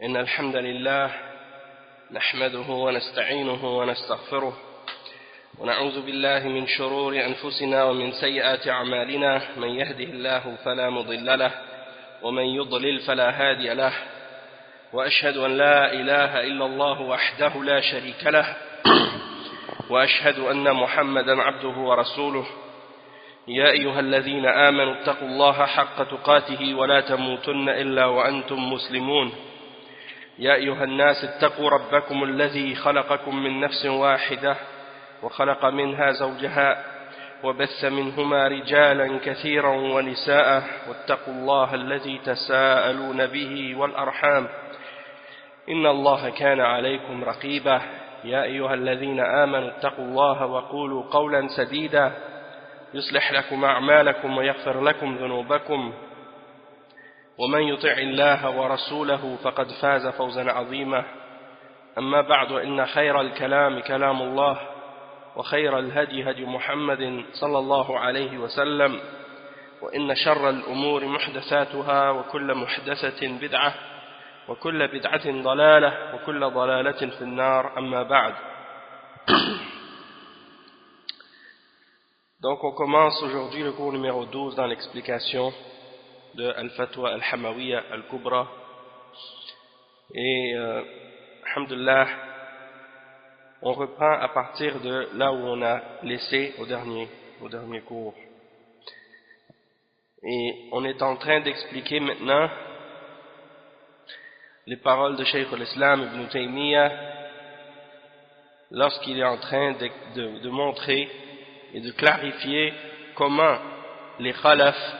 إن الحمد لله نحمده ونستعينه ونستغفره ونعوذ بالله من شرور أنفسنا ومن سيئات أعمالنا من يهده الله فلا مضل له ومن يضلل فلا هادي له وأشهد أن لا إله إلا الله وحده لا شريك له وأشهد أن محمدا عبده ورسوله يا أيها الذين آمنوا اتقوا الله حق تقاته ولا تموتن إلا وأنتم مسلمون يا أيها الناس اتقوا ربكم الذي خلقكم من نفس واحدة وخلق منها زوجها وبث منهما رجالا كثيرا ونساء واتقوا الله الذي تساءلون به والأرحام إن الله كان عليكم رقيبا يا أيها الذين آمنوا اتقوا الله وقولوا قولا سديدا يصلح لكم أعمالكم ويغفر لكم ذنوبكم ومن يطع الله ورسوله فقد فاز فوزا عظيما أما بعد إن خير الكلام كلام الله وخير الهدي هدي محمد صلى الله عليه وسلم وإن شر الأمور محدثاتها وكل محدثة بدعة وكل بدعة ضلالة وكل ضلالة في النار أما بعد. Donc on commence aujourd'hui le cours numéro 12 dans l'explication de Al-Fatwa Al-Hamawiyya Al-Kubra et alhamdulillah on reprend à partir de là où on a laissé au dernier cours et on est en train d'expliquer maintenant les paroles de Cheikh al-Islam Ibn Taymiyyah lorsqu'il est en train de montrer et de clarifier comment les khalafs,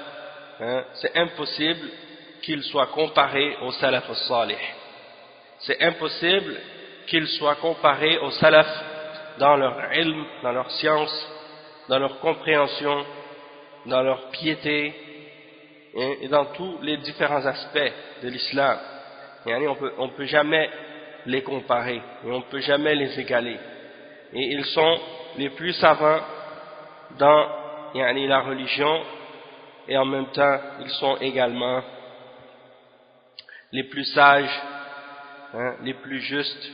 c'est impossible qu'ils soient comparés aux salaf al-salih. C'est impossible qu'ils soient comparés aux salaf dans leur ilm, dans leur science, dans leur compréhension, dans leur piété et dans tous les différents aspects de l'islam. On peut jamais les comparer et on ne peut jamais les égaler. Et ils sont les plus savants dans la religion et en même temps ils sont également les plus sages, les plus justes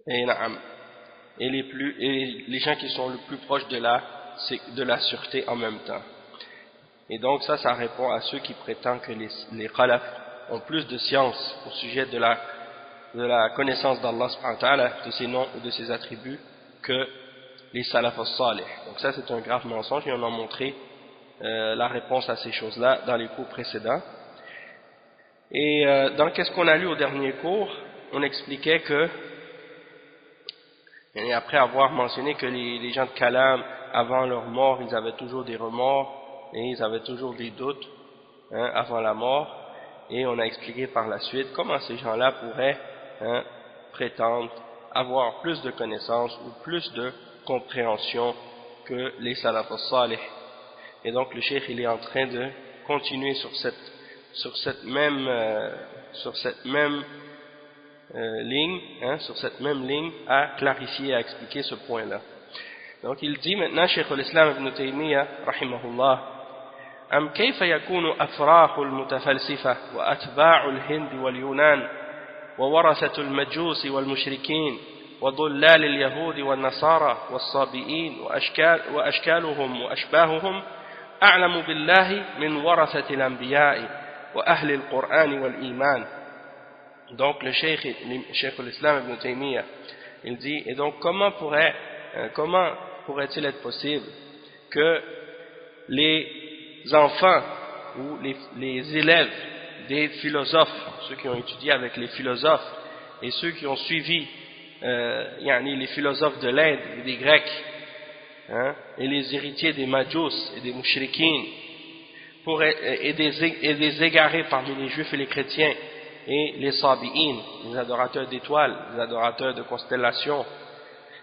et les gens qui sont le plus proches de la sûreté en même temps. Et donc ça répond à ceux qui prétendent que les khalaf ont plus de science au sujet de la connaissance d'Allah subhanahu wa ta'ala, de ses noms ou de ses attributs, que les salaf al-salih. Donc ça c'est un grave mensonge et on a montré la réponse à ces choses-là dans les cours précédents. Et dans qu'est-ce qu'on a lu au dernier cours, on expliquait que, et après avoir mentionné que les gens de Kalam, avant leur mort, ils avaient toujours des remords et ils avaient toujours des doutes avant la mort, et on a expliqué par la suite comment ces gens-là pourraient prétendre avoir plus de connaissances ou plus de compréhension que les salaf al-salih. Et donc le cheikh il est en train de continuer sur cette même ligne à clarifier, à expliquer ce point-là. Donc il dit maintenant, Cheikh al-Islam Ibn Taymiyyah rahimahullah, كيف يكون أفراخ المتفلسفة وأتباع الهند واليونان وورثة المجوس والمشركين وضلال اليهود والنصارى والصابئين وأشكالهم وأشباههم أعلم بالله من ورثة الأنبياء وأهل القرآن والإيمان. Donc le cheikh al-Islam Ibn Taymiyyah il dit, et donc comment pourrait-il être possible que les enfants ou les élèves des philosophes, ceux qui ont étudié avec les philosophes et ceux qui ont suivi les philosophes de l'Inde et des Grecs et les héritiers des Majus et des Mushrikines et des égarés parmi les Juifs et les chrétiens et les Sabi'in, les adorateurs d'étoiles, les adorateurs de constellations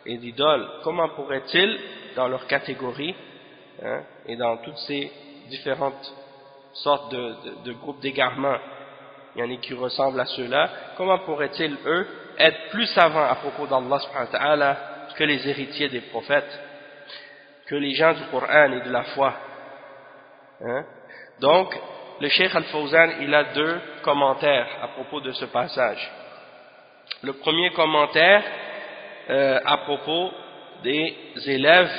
et d'idoles, comment pourraient-ils dans leur catégorie et dans toutes ces différentes sortes de groupes d'égarements qui ressemblent à ceux-là, comment pourraient-ils eux être plus savants à propos d'Allah subhanahu wa ta'ala que les héritiers des prophètes, que les gens du Coran et de la foi. Donc le Cheikh Al-Fawzan, il a deux commentaires à propos de ce passage. Le premier commentaire à propos des élèves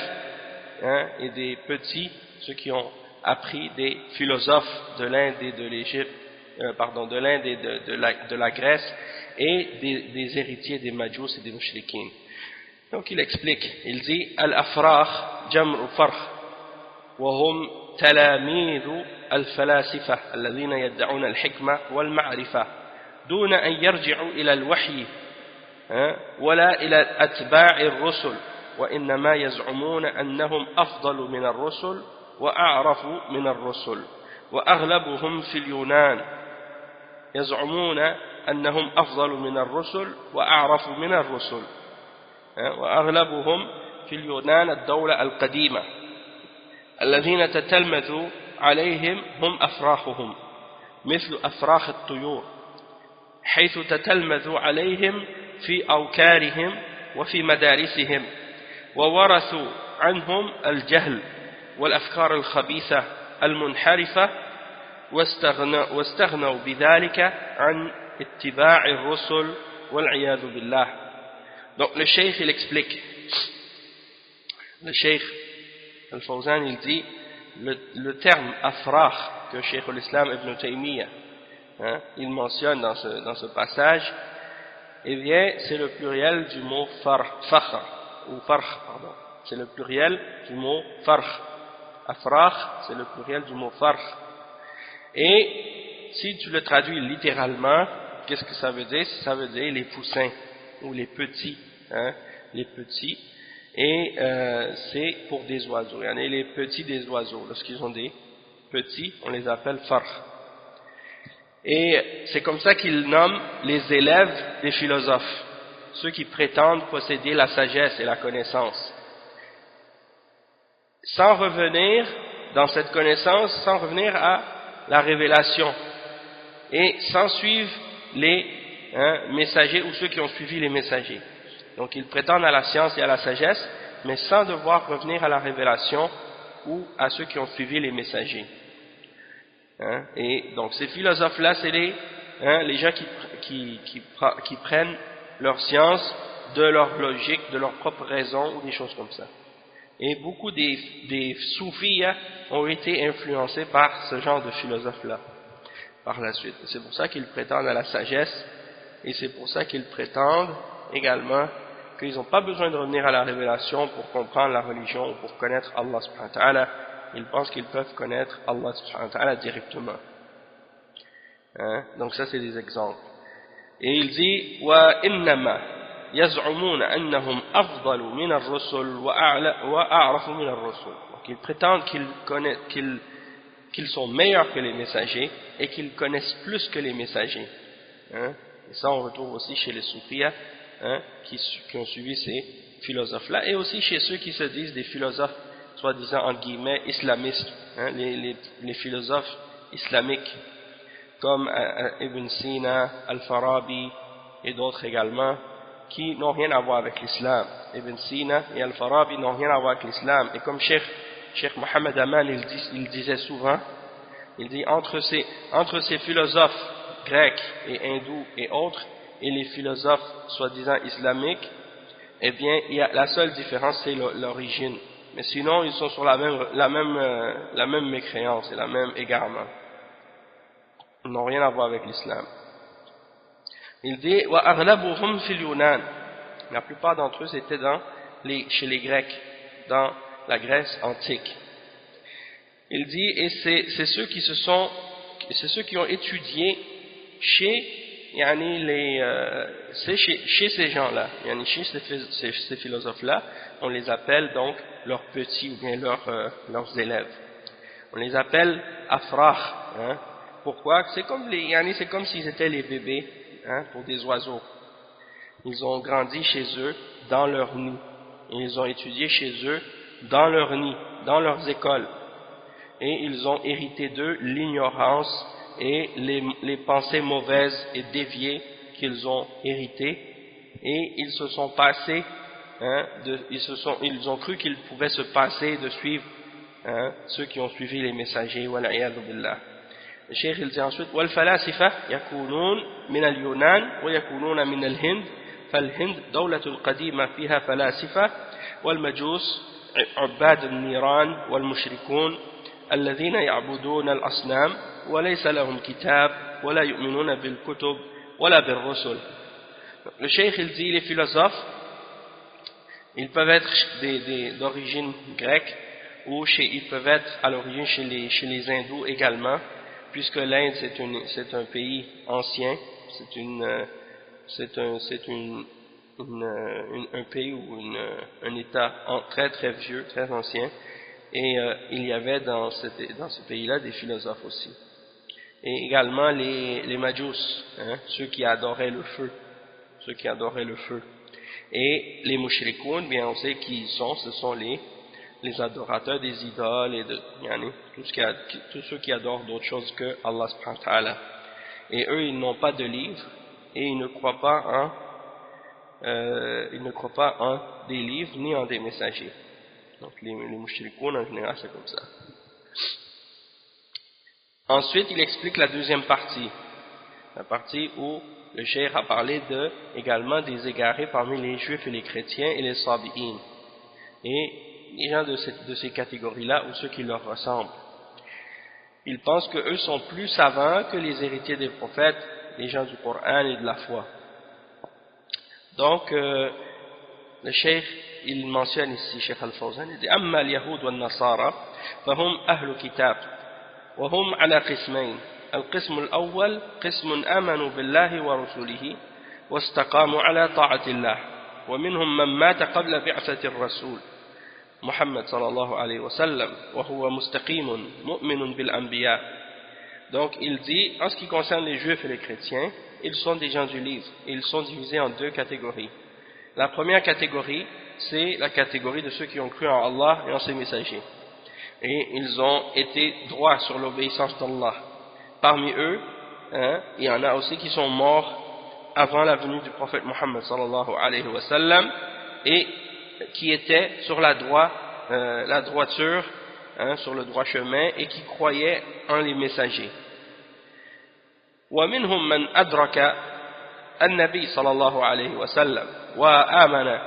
et des petits, ceux qui ont appris des philosophes de l'Inde et de l'Égypte, de l'Inde et de la Grèce, et des héritiers des Majous et des Mushrikin. Donc il explique, il dit Al-Afrakh jam'u farkh wa hum talamidhu al-falasifa alladhina yad'un al-hikma wal-ma'rifa duna an yarji'u ila al-wahyi wala ila atba'i ar-rusul wa innama yaz'umuna annahum afdalu min ar-rusul wa a'rafu min ar-rusul wa aghlabuhum fil Yunan yaz'umuna annahum afdalu min ar-rusul wa a'rafu min ar-rusul وأغلبهم في اليونان الدولة القديمة الذين تتلمذوا عليهم هم أفراخهم مثل أفراخ الطيور حيث تتلمذوا عليهم في أوكارهم وفي مدارسهم وورثوا عنهم الجهل والأفكار الخبيثة المنحرفة واستغنوا بذلك عن اتباع الرسل والعياذ بالله. Donc le cheikh il explique, le cheikh Al-Fawzan il dit le terme afrakh que Cheikh al-Islam Ibn Taymiyyah il mentionne dans ce passage, eh bien c'est le pluriel du mot fakhr ou farkh, pardon, c'est le pluriel du mot farkh. Afrakh c'est le pluriel du mot farkh, et si tu le traduis littéralement, qu'est-ce que ça veut dire? Ça veut dire les poussins ou les petits, les petits, et c'est pour des oiseaux. Il y en a les petits des oiseaux, lorsqu'ils ont des petits, on les appelle farkh. Et c'est comme ça qu'ils nomment les élèves des philosophes, ceux qui prétendent posséder la sagesse et la connaissance, sans revenir dans cette connaissance, sans revenir à la révélation, et sans suivre les messagers ou ceux qui ont suivi les messagers. Donc ils prétendent à la science et à la sagesse, mais sans devoir revenir à la révélation ou à ceux qui ont suivi les messagers. Et donc ces philosophes-là, c'est les gens qui prennent leur science de leur logique, de leur propre raison ou des choses comme ça. Et beaucoup des soufis ont été influencés par ce genre de philosophes-là par la suite. C'est pour ça qu'ils prétendent à la sagesse, et c'est pour ça qu'ils prétendent également qu'ils n'ont pas besoin de revenir à la révélation pour comprendre la religion ou pour connaître Allah subhanahu wa ta'ala. Ils pensent qu'ils peuvent connaître Allah subhanahu wa ta'ala directement. Donc ça c'est des exemples. Et il dit وَإِنَّمَا يَزْعُمُونَ أَنَّهُمْ أَفْضَلُ مِنَ الرُّسُلِ وَأَعْرَفُ مِنَ الرُّسُلِ. Donc ils prétendent qu'ils sont meilleurs que les messagers et qu'ils connaissent plus que les messagers. Et ça on retrouve aussi chez les soufis qui ont suivi ces philosophes-là, et aussi chez ceux qui se disent des philosophes soi-disant entre guillemets islamistes, les philosophes islamiques comme Ibn Sina, Al-Farabi et d'autres également, qui n'ont rien à voir avec l'islam. Ibn Sina et Al-Farabi n'ont rien à voir avec l'islam, et comme Cheikh Mohammed Aman il disait souvent, il dit entre ces philosophes grecs et hindous et autres et les philosophes soi-disant islamiques, eh bien la seule différence c'est l'origine, mais sinon ils sont sur la même mécréance et la même égarement. Ils n'ont rien à voir avec l'islam. Il dit وَأَغْلَبُهُمْ فِي الْيُونَانِ. La plupart d'entre eux étaient chez les Grecs, dans la Grèce antique. Il dit, et c'est ceux qui ont étudié chez ces gens-là, chez ces philosophes-là, on les appelle donc leurs petits ou bien leurs élèves. On les appelle afrakh. Pourquoi? C'est comme s'ils étaient les bébés pour des oiseaux. Ils ont grandi chez eux dans leur nid. Ils ont étudié chez eux dans leur nid, dans leurs écoles. Et ils ont hérité d'eux l'ignorance et les pensées mauvaises et déviées qu'ils ont héritées. Et ils se sont passés, ils ont cru qu'ils pouvaient se passer de suivre ceux qui ont suivi les messagers. Le cheikh il dit ensuite والفلاسفة يكونون من اليونان ويكونون من الهند فالهند دولة قديمة فيها فلاسفة والمجوس عباد النيران والمشركون الذين يعبدون الأصنام وليس لهم كتاب ولا يؤمنون بالكتب ولا بالرسل. Le cheikh il dit les philosophes ils peuvent être d'origine grecque ou ils peuvent être à l'origine chez les hindous également, puisque l'Inde c'est un pays ancien, c'est un pays ou un état très très vieux, très ancien, et il y avait dans ce pays-là des philosophes aussi. Et également les Majus, ceux qui adoraient le feu, et les Mushrikoun, bien on sait qui ils sont, ce sont les adorateurs des idoles et tous ceux qui adorent d'autres choses que Allah subhanahu wa ta'ala. Et eux ils n'ont pas de livre et ils ne croient pas en des livres ni en des messagers. Donc les Mushrikoun en général c'est comme ça. Ensuite il explique la deuxième partie, la partie où le cheikh a parlé également des égarés parmi les juifs et les chrétiens et les sabi'in, et les gens de ces catégories-là ou ceux qui leur ressemblent. Ils pensent qu'eux sont plus savants que les héritiers des prophètes, les gens du Coran et de la foi. Donc, le cheikh, il mentionne ici, Cheikh Al-Fawzan, il dit « Amma al-Yahoud wa-al-Nasara, fahum ahlu kitab, wa hum ala qismayn. القسم الأول قسم آمنوا بالله ورسوله واستقاموا على طاعة الله ومنهم من مات قبل بعثة الرسول محمد صلى الله عليه وسلم وهو مستقيم مؤمن بالأنبياء. Donc il dit, en ce qui concerne les juifs et les chrétiens, ils sont des gens du livre, ils sont divisés en deux catégories. La première catégorie, c'est la catégorie de ceux qui ont cru en Allah et en ses messagers, et ils ont été droits sur l'obéissance d'Allah. Parmi eux, il y en a aussi qui sont morts avant la venue du prophète Mohammed sallallahu alayhi wa sallam et qui étaient sur la droiture, sur le droit chemin et qui croyaient en les messagers. ومنهم من أدرك النبي صلى الله عليه وسلم وآمن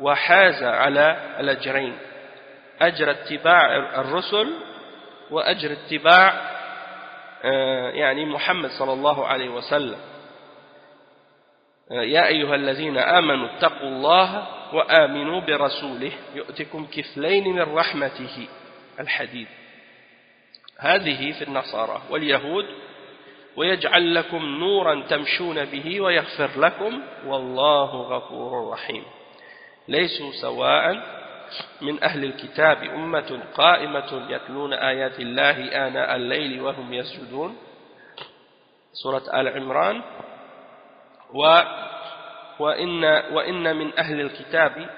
وحاز على الأجرين أجر اتباع الرسل وأجر اتباع يعني محمد صلى الله عليه وسلم يا أيها الذين آمنوا اتقوا الله وآمنوا برسوله يؤتكم كفلين من رحمته الحديد هذه في النصارى واليهود ويجعل لكم نورا تمشون به ويغفر لكم والله غفور رحيم ليسوا سواء من أهل الكتاب أمة قائمة يتلون آيات الله آناء الليل وهم يسجدون سورة آل عمران وإن من أهل الكتاب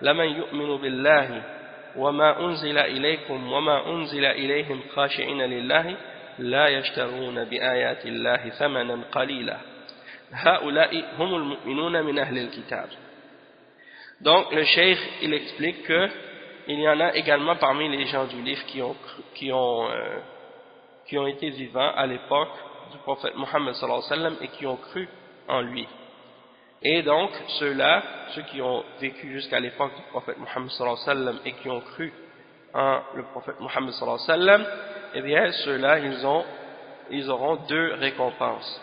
لمن يؤمن بالله وما أنزل إليكم وما أنزل إليهم خاشعين لله لا يشترون بآيات الله ثمنا قليلا هؤلاء هم المؤمنون من أهل الكتاب. Donc le cheikh il explique que il y en a également parmi les gens du livre qui ont été vivants à l'époque du prophète Mohammed sallallahu alayhi wa sallam et qui ont cru en lui. Et donc ceux-là, ceux qui ont vécu jusqu'à l'époque du prophète Mohammed sallallahu alayhi wa sallam et qui ont cru en le prophète Mohammed sallallahu alayhi wa sallam, eh bien ceux-là ils auront deux récompenses.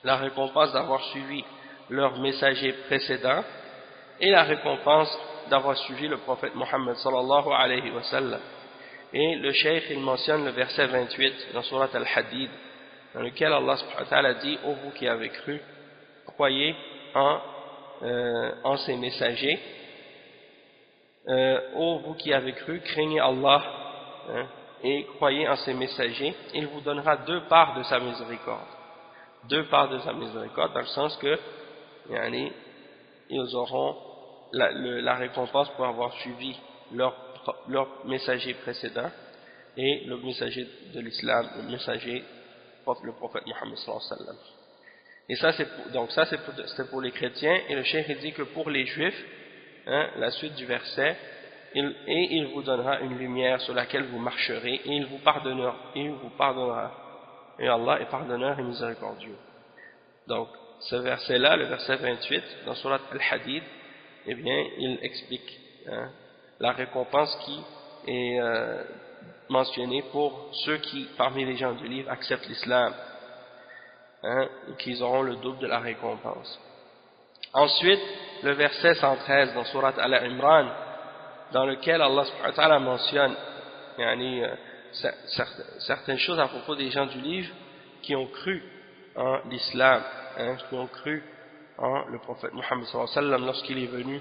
La récompense d'avoir suivi leur messager précédent et la récompense d'avoir suivi le prophète Mohammed sallallahu alayhi wa sallam. Et le cheikh il mentionne le verset 28 dans Surat Al-Hadid, dans lequel Allah subhanahu wa ta'ala dit: ô vous qui avez cru, croyez en ses messagers, ô vous qui avez cru, craignez Allah et croyez en ses messagers, il vous donnera deux parts de sa miséricorde. Deux parts de sa miséricorde, dans le sens que ils auront la récompense pour avoir suivi leur messager précédent et le messager de l'islam, le prophète Mohammed sallallahu alayhi wa sallam. Et ça c'est pour les chrétiens, et le cheikh dit que pour les juifs, la suite du verset, il vous donnera une lumière sur laquelle vous marcherez et il vous pardonnera. Et Allah est pardonneur et miséricordieux. Donc, ce verset-là, le verset 28, dans Surat Al-Hadid, eh bien, il explique la récompense qui est mentionnée pour ceux qui, parmi les gens du livre, acceptent l'islam, et qu'ils auront le double de la récompense. Ensuite, le verset 113 dans Surat Al-Imran, dans lequel Allah subhanahu wa ta'ala mentionne certaines choses à propos des gens du livre qui ont cru en l'islam, qui ont cru en le prophète Muhammad sallallahu alayhi wa sallam lorsqu'il est venu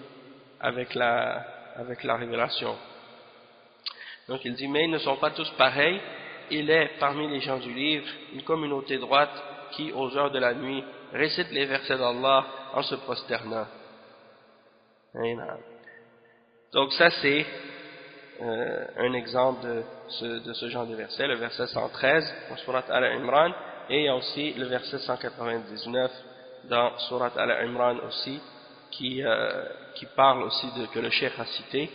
avec la révélation. Donc il dit, mais ils ne sont pas tous pareils, il est parmi les gens du livre une communauté droite qui aux heures de la nuit récite les versets d'Allah en se prosternant. Donc ça c'est un exemple de ce genre de verset, le verset 113 dans Surat Al-Imran, et il y a aussi le verset 199 dans Surat Al-Imran aussi qui parle aussi que le cheikh a cité,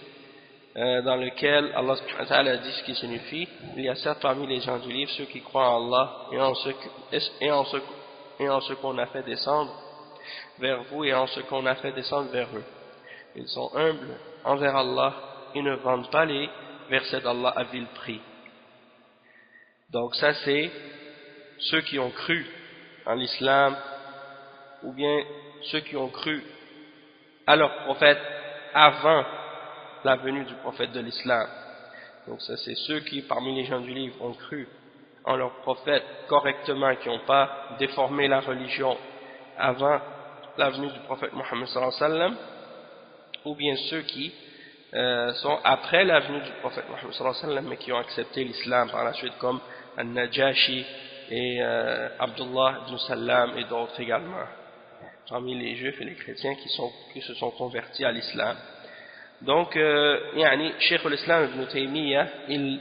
dans lequel Allah subhanahu wa ta'ala dit ce qui signifie: il y a certes parmi les gens du livre ceux qui croient en Allah et en ce qu'on a fait descendre vers vous et en ce qu'on a fait descendre vers eux. Ils sont humbles envers Allah et ne vendent pas les versets d'Allah à vil prix. Donc ça c'est ceux qui ont cru en l'islam, ou bien ceux qui ont cru à leur prophète avant la venue du prophète de l'islam. Donc ça c'est ceux qui parmi les gens du livre ont cru en leur prophète correctement, qui n'ont pas déformé la religion avant la venue du prophète Muhammad sallallahu alayhi wa sallam, ou bien ceux qui sont après la venue du prophète Muhammad sallallahu alayhi wa sallam mais qui ont accepté l'islam par la suite, comme Al-Najashi et Abdullah ibn Salam et d'autres également, parmi les juifs et les chrétiens qui se sont convertis à l'islam. Donc, Cheikh al-Islam ibn Taymiyyah, il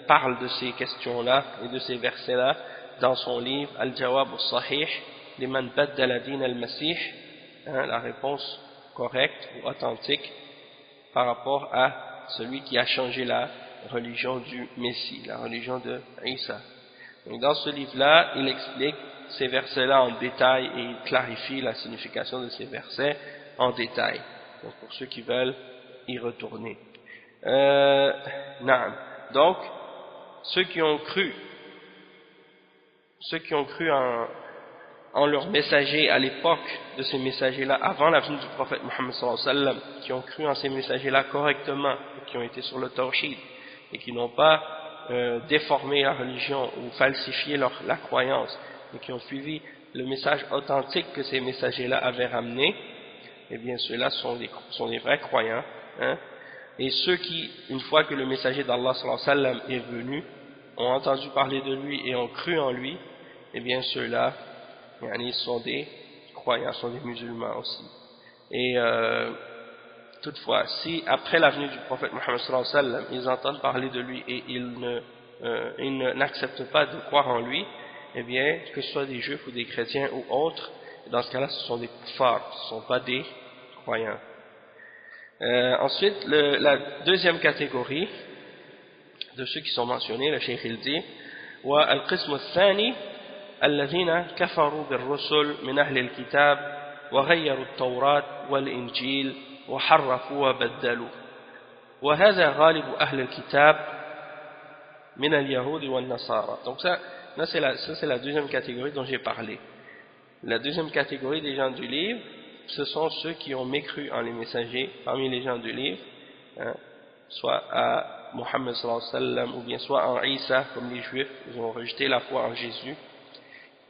parle de ces questions-là et de ces versets-là dans son livre Al-Jawab al-Sahih liman baddala din al-Masih, la réponse correcte ou authentique par rapport à celui qui a changé la religion du Messie, la religion de Isa. Donc dans ce livre-là, il explique ces versets-là en détail et il clarifie la signification de ces versets en détail. Donc pour ceux qui veulent y retourner. Donc, ceux qui ont cru en leurs messagers à l'époque de ces messagers-là, avant la venue du prophète Muhammad sallallahu alayhi wa sallam, qui ont cru en ces messagers-là correctement, qui ont été sur le tawhid, et qui n'ont pas déformé la religion ou falsifié la croyance, et qui ont suivi le message authentique que ces messagers-là avaient ramené, eh bien ceux-là sont des vrais croyants. Et ceux qui, une fois que le messager d'Allah sallallahu alayhi wa sallam est venu, ont entendu parler de lui et ont cru en lui, eh bien ceux-là, ils sont des croyants, sont des musulmans aussi. Et toutefois, si après la venue du prophète Muhammad sallallahu alayhi wa sallam, ils entendent parler de lui et ils n'acceptent pas de croire en lui, eh bien, que ce soit des juifs ou des chrétiens ou autres, dans ce cas-là, ce sont des kuffars, ce ne sont pas des croyants. Ensuite, la deuxième catégorie de ceux qui sont mentionnés, le cheikh il dit: wa al-qism al-thani alladhina kafaru bir-rusul min ahli al-kitab wa ghayyaru at-tawrat wal-injil wa harrafu wa baddalu wa hadha ghalibu ahli al-kitab min al-yahud wal-nasara. Donc ça c'est la deuxième catégorie dont j'ai parlé. La deuxième catégorie des gens du livre, ce sont ceux qui ont mécru en les messagers parmi les gens du livre, soit à Muhammad sallallahu alayhi wa sallam ou bien soit en Isa, comme les juifs, ils ont rejeté la foi en Jésus,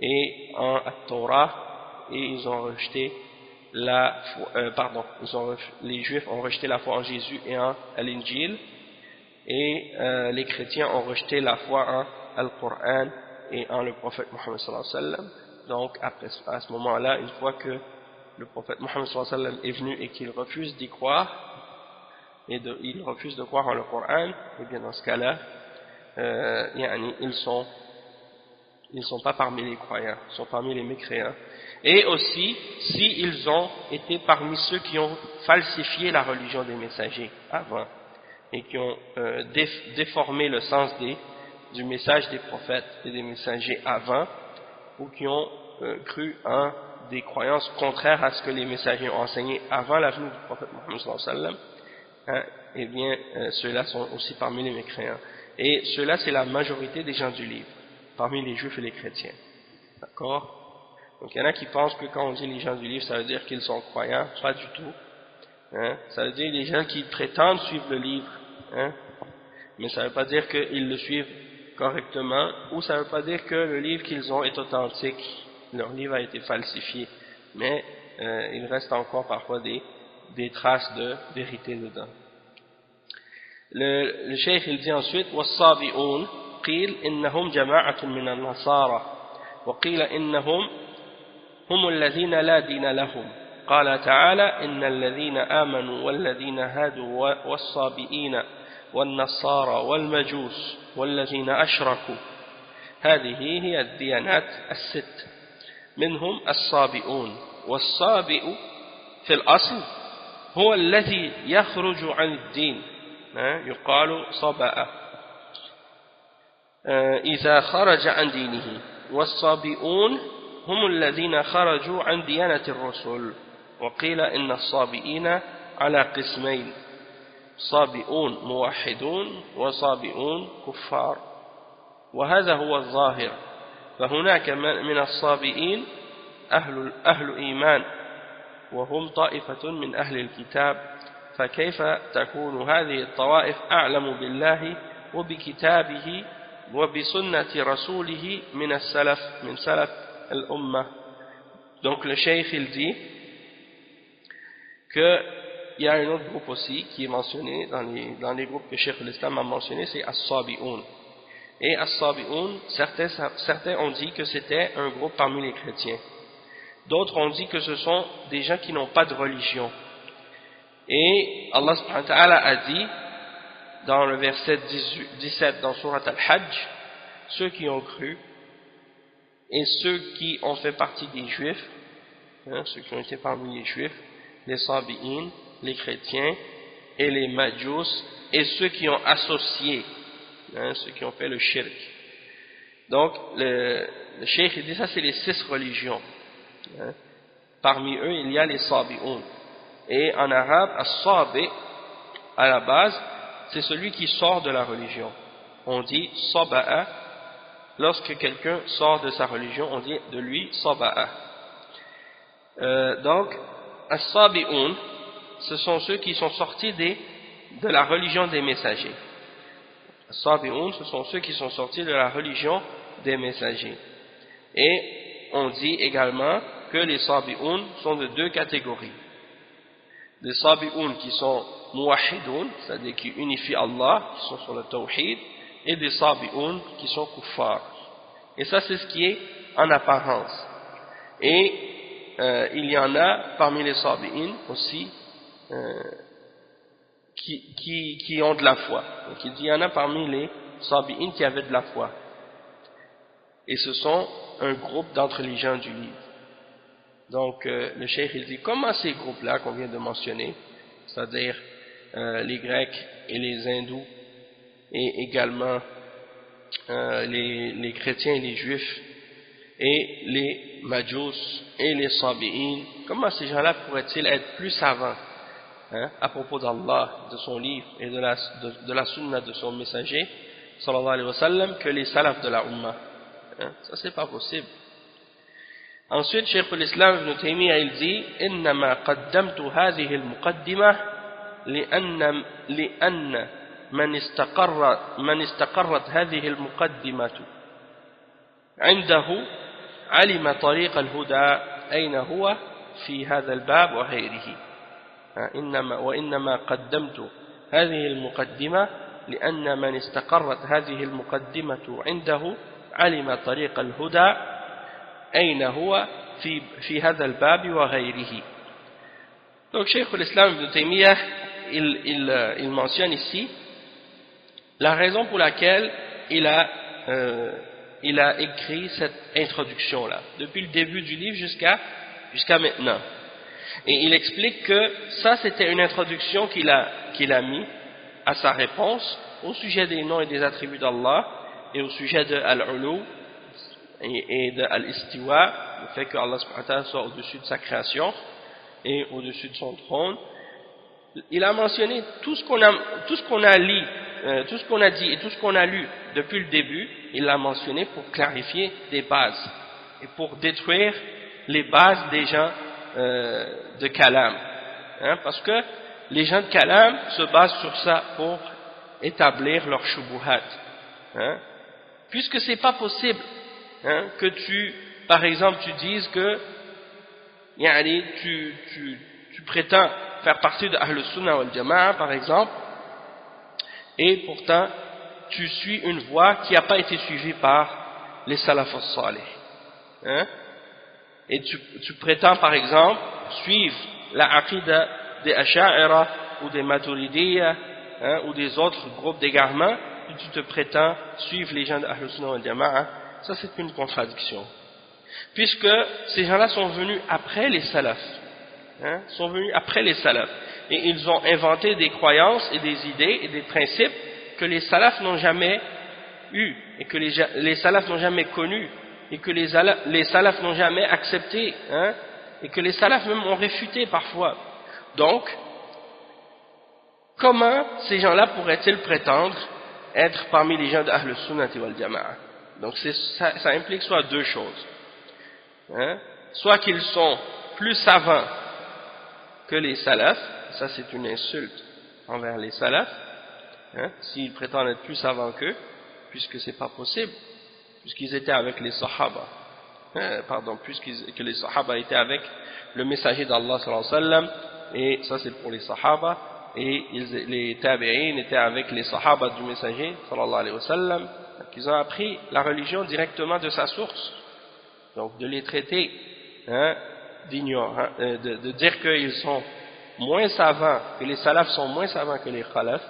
et en Torah, et ils ont rejeté les juifs ont rejeté la foi en Jésus et en l'Injil, et les chrétiens ont rejeté la foi en Al-Qur'an et en le prophète Muhammad sallallahu alayhi wa sallam. Donc à ce moment-là, une fois que le prophète Muhammad sallallahu alayhi wa sallam est venu et qu'il refuse d'y croire, et il refuse de croire en le Coran, et bien dans ce cas-là, ils sont pas parmi les croyants, ils sont parmi les mécréants. Et aussi, s'ils ont été parmi ceux qui ont falsifié la religion des messagers avant, et qui ont déformé le sens du message des prophètes et des messagers avant, ou qui ont cru en des croyances contraires à ce que les messagers ont enseigné avant la venue du prophète Mohammed sallallahu alayhi wa sallam, hein, eh bien ceux-là sont aussi parmi les mécréants. Et ceux-là, c'est la majorité des gens du livre, parmi les juifs et les chrétiens. D'accord? Donc il y en a qui pensent que quand on dit les gens du livre, ça veut dire qu'ils sont croyants. Pas du tout. Hein? Ça veut dire les gens qui prétendent suivre le livre. Hein? Mais ça ne veut pas dire qu'ils le suivent correctement, ou ça ne veut pas dire que le livre qu'ils ont est authentique. Leur livre a été falsifié, mais il reste encore parfois des traces de vérité dedans. Le cheikh il dit ensuite والصابئون قيل إنهم جماعة من النصارى وقيل إنهم هم الذين لا دين لهم قال تعالى إن الذين آمنوا والذين هادوا والصابئين والنصارى والمجوس والذين أشركوا هذه هي الديانات الست منهم الصابئون والصابئ في الأصل هو الذي يخرج عن الدين يقال صبأ إذا خرج عن دينه والصابئون هم الذين خرجوا عن ديانة الرسل وقيل إن الصابئين على قسمين صابئون موحدون وصابئون كفار وهذا هو الظاهر فهناك من الصابئين أهل إيمان وهم طائفة من أهل الكتاب فكيف تكون هذه الطوائف أعلم بالله وبكتابه وبسنة رسوله من سلف الأمة. Donc le cheikh il dit qu'il y a un autre groupe aussi qui est mentionné dans les groupes que Cheikh l'Islam a mentionné, c'est As-Sabi'un. Et As-Sabi'un, certains ont dit que c'était un groupe parmi les chrétiens. D'autres ont dit que ce sont des gens qui n'ont pas de religion. Et Allah subhanahu wa ta'ala a dit dans le verset 17 dans Surat Al-Hajj, ceux qui ont cru et ceux qui ont fait partie des juifs, ceux qui ont été parmi les juifs, les Sabi'in, les chrétiens et les Majus, et ceux qui ont associé, ceux qui ont fait le shirk. Donc le cheikh dit ça, c'est les 6 religions. Parmi eux il y a les Sabi'un. Et en arabe, as-sabi, à la base, c'est celui qui sort de la religion. On dit saba'a. Lorsque quelqu'un sort de sa religion, on dit de lui saba'a. Donc, as-sabi'un, ce sont ceux qui sont sortis de la religion des messagers. As-sabi'un, ce sont ceux qui sont sortis de la religion des messagers. Et on dit également que les sabi'un sont de 2 catégories. Des sabi'un qui sont muwahhidoun, c'est-à-dire qui unifient Allah, qui sont sur le tawhid, et des sabi'un qui sont kuffar. Et ça, c'est ce qui est en apparence. Et il y en a parmi les sabi'in aussi qui ont de la foi. Donc il dit il y en a parmi les sabi'in qui avaient de la foi. Et ce sont un groupe d'entre les gens du livre. Donc le cheikh il dit comment ces groupes-là qu'on vient de mentionner, c'est-à-dire les Grecs et les Hindous et également les chrétiens et les juifs et les Majus et les Sabi'in, comment ces gens-là pourraient-ils être plus savants à propos d'Allah, de son livre et de la sunna de son messager sallallahu alayhi wa sallam que les salafs de la Ummah? Ça c'est pas possible. Ensuite, Cheikh l'Islam Ibn Taymiyyah il dit إنما قدمت هذه المقدمة لأن من استقرت هذه المقدمة عنده علم طريق الهدى أين هو في هذا الباب وغيره. وإنما قدمت هذه المقدمة لأن من استقرت هذه المقدمة عنده علم طريق الهدى أين هو في هذا الباب وغيره. Donc Cheikh l'Islam Ibn Taymiyyah il mentionne ici la raison pour laquelle il a écrit cette introduction là depuis le début du livre jusqu'à maintenant, et il explique que ça c'était une introduction qu'il a mis à sa réponse au sujet des noms et des attributs d'Allah et au sujet de Al-Ulu et de Al-Istiwa, le fait que Allah subhanahu wa ta'ala soit au-dessus de sa création et au-dessus de son trône. Il a mentionné tout ce qu'on a lu, tout ce qu'on a dit et tout ce qu'on a lu depuis le début, il l'a mentionné pour clarifier des bases et pour détruire les bases des gens de Kalam. Parce que les gens de Kalam se basent sur ça pour établir leur shubuhat. Puisque c'est pas possible que par exemple, tu dises que tu prétends faire partie de Ahl Sunnah wal Jama'a, par exemple, et pourtant tu suis une voie qui n'a pas été suivie par les Salaf as-Salih. Et tu prétends, par exemple, suivre la Aqidah des Asha'ira ou des Maturidiyya ou des autres groupes d'égarements, et tu te prétends suivre les gens de Ahl Sunnah wal Jama'a. Ça, c'est une contradiction. Puisque ces gens-là sont venus après les salafs, sont venus après les salafs, et ils ont inventé des croyances et des idées et des principes que les salafs n'ont jamais eu, et que les salafs n'ont jamais connus, et que les salafs n'ont jamais accepté, et que les salafs même ont réfuté parfois. Donc, comment ces gens-là pourraient-ils prétendre être parmi les gens de Ahl Sunnah wal Jama'a? Donc ça implique soit deux choses. Soit qu'ils sont plus savants que les salafs, ça c'est une insulte envers les salafs, s'ils prétendent être plus savants qu'eux, puisque c'est pas possible, puisqu'ils étaient avec les sahaba, puisque les sahaba étaient avec le messager d'Allah sallallahu alayhi wa sallam, et ça c'est pour les sahaba, et les tabi'in étaient avec les sahaba du messager sallallahu alayhi wa sallam, ils ont appris la religion directement de sa source. Donc de les traiter d'ignorants, de dire qu'ils sont moins savants, que les salafs sont moins savants que les khalafs,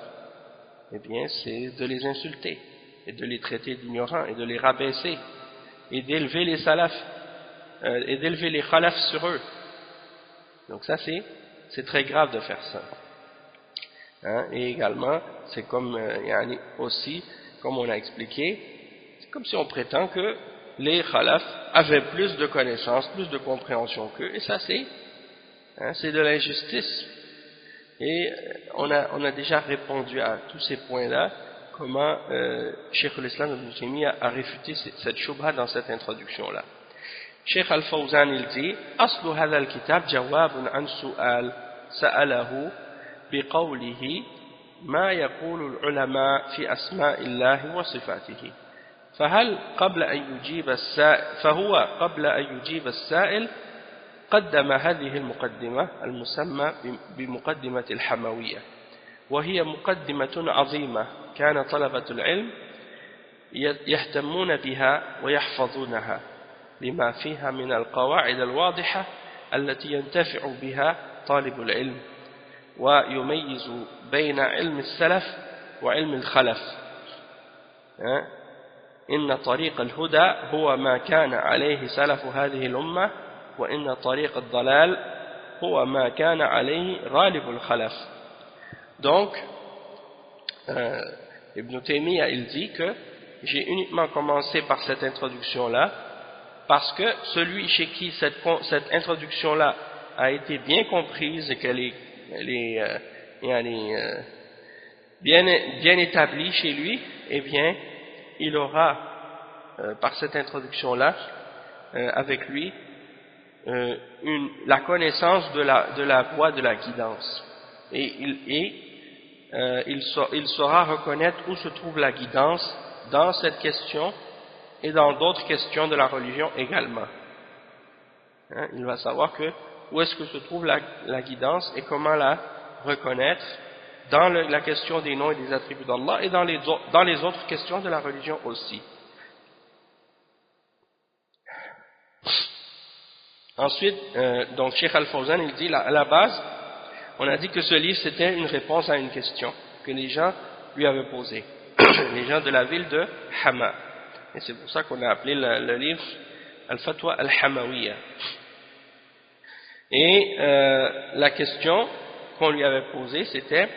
eh bien c'est de les insulter et de les traiter d'ignorants et de les rabaisser et d'élever les salafs et d'élever les khalafs sur eux. Donc ça c'est très grave de faire ça. Et également c'est comme aussi comme on a expliqué, c'est comme si on prétend que les khalafs avaient plus de connaissances, plus de compréhension qu'eux, et ça c'est de l'injustice. Et on a déjà répondu à tous ces points-là, comment Cheikh al-Islam Ibn Taymiyyah a réfuté cette shubha dans cette introduction-là. Cheikh Al-Fawzan il dit أصل هذا الكتاب جواب عن سؤال سأله بقوله ما يقول العلماء في أسماء الله وصفاته فهو قبل أن يجيب السائل قدم هذه المقدمة المسمى بمقدمة الحموية، وهي مقدمة عظيمة كان طلبة العلم يهتمون بها ويحفظونها لما فيها من القواعد الواضحة التي ينتفع بها طالب العلم ويميز بين علم السلف وعلم الخلف. إن طريق الهدى هو ما كان عليه سلف هذه الأمة وإن طريق الضلال هو ما كان عليه غالب الخلف. Donc Ibn Taymiyyah il dit que j'ai uniquement commencé par cette introduction là parce que celui chez qui cette introduction là a été bien comprise et qu'elle est bien établie chez lui, eh bien il aura par cette introduction là avec lui la connaissance de la voie de la guidance, et il saura reconnaître où se trouve la guidance dans cette question et dans d'autres questions de la religion également. Il va savoir où est-ce que se trouve la guidance et comment la reconnaître dans la question des noms et des attributs d'Allah et dans les autres questions de la religion aussi. Ensuite, donc Cheikh Al-Fawzan il dit à la base, on a dit que ce livre c'était une réponse à une question que les gens lui avaient posée, les gens de la ville de Hama, et c'est pour ça qu'on a appelé le livre Al-Fatwa Al-Hamawiyya. Et la question qu'on lui avait posée c'était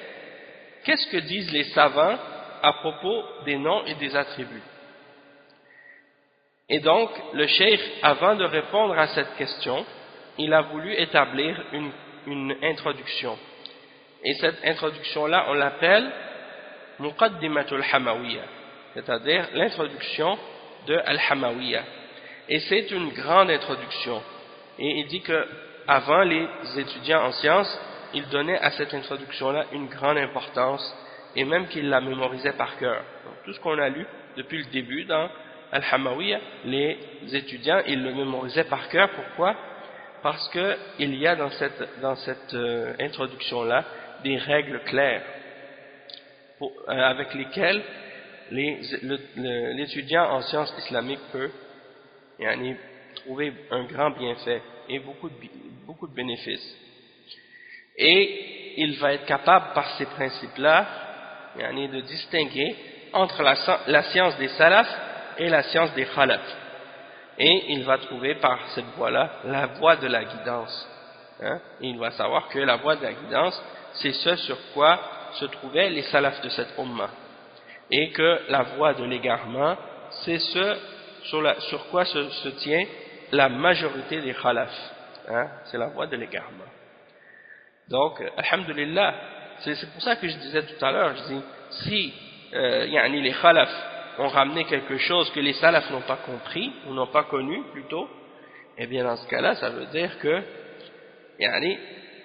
qu'est-ce que disent les savants à propos des noms et des attributs? Et donc, le cheikh, avant de répondre à cette question, il a voulu établir une introduction. Et cette introduction-là, on l'appelle Muqaddimatul Hamawiyya, c'est-à-dire l'introduction de Al-Hamawiyya. Et c'est une grande introduction. Et il dit que avant les étudiants en sciences, ils donnaient à cette introduction-là une grande importance, et même qu'ils la mémorisaient par cœur. Donc, tout ce qu'on a lu depuis le début dans Al-Hamawiyya, les étudiants, ils le mémorisaient par cœur. Pourquoi? Parce qu'il y a dans cette introduction-là des règles claires avec lesquelles l'étudiant en sciences islamiques peut trouver un grand bienfait et beaucoup de bénéfices. Et il va être capable par ces principes-là de distinguer entre la science des salafs et la science des khalaf. Et il va trouver par cette voie-là la voie de la guidance. Et il va savoir que la voie de la guidance, c'est ce sur quoi se trouvaient les salafs de cette umma. Et que la voie de l'égarement, c'est ce sur quoi se tient la majorité des khalaf. C'est la voie de l'égarement. Donc, alhamdulillah, c'est pour ça que je disais tout à l'heure, je dis, si les khalaf ont ramené quelque chose que les salafs n'ont pas compris, ou n'ont pas connu plutôt, eh bien dans ce cas-là, ça veut dire que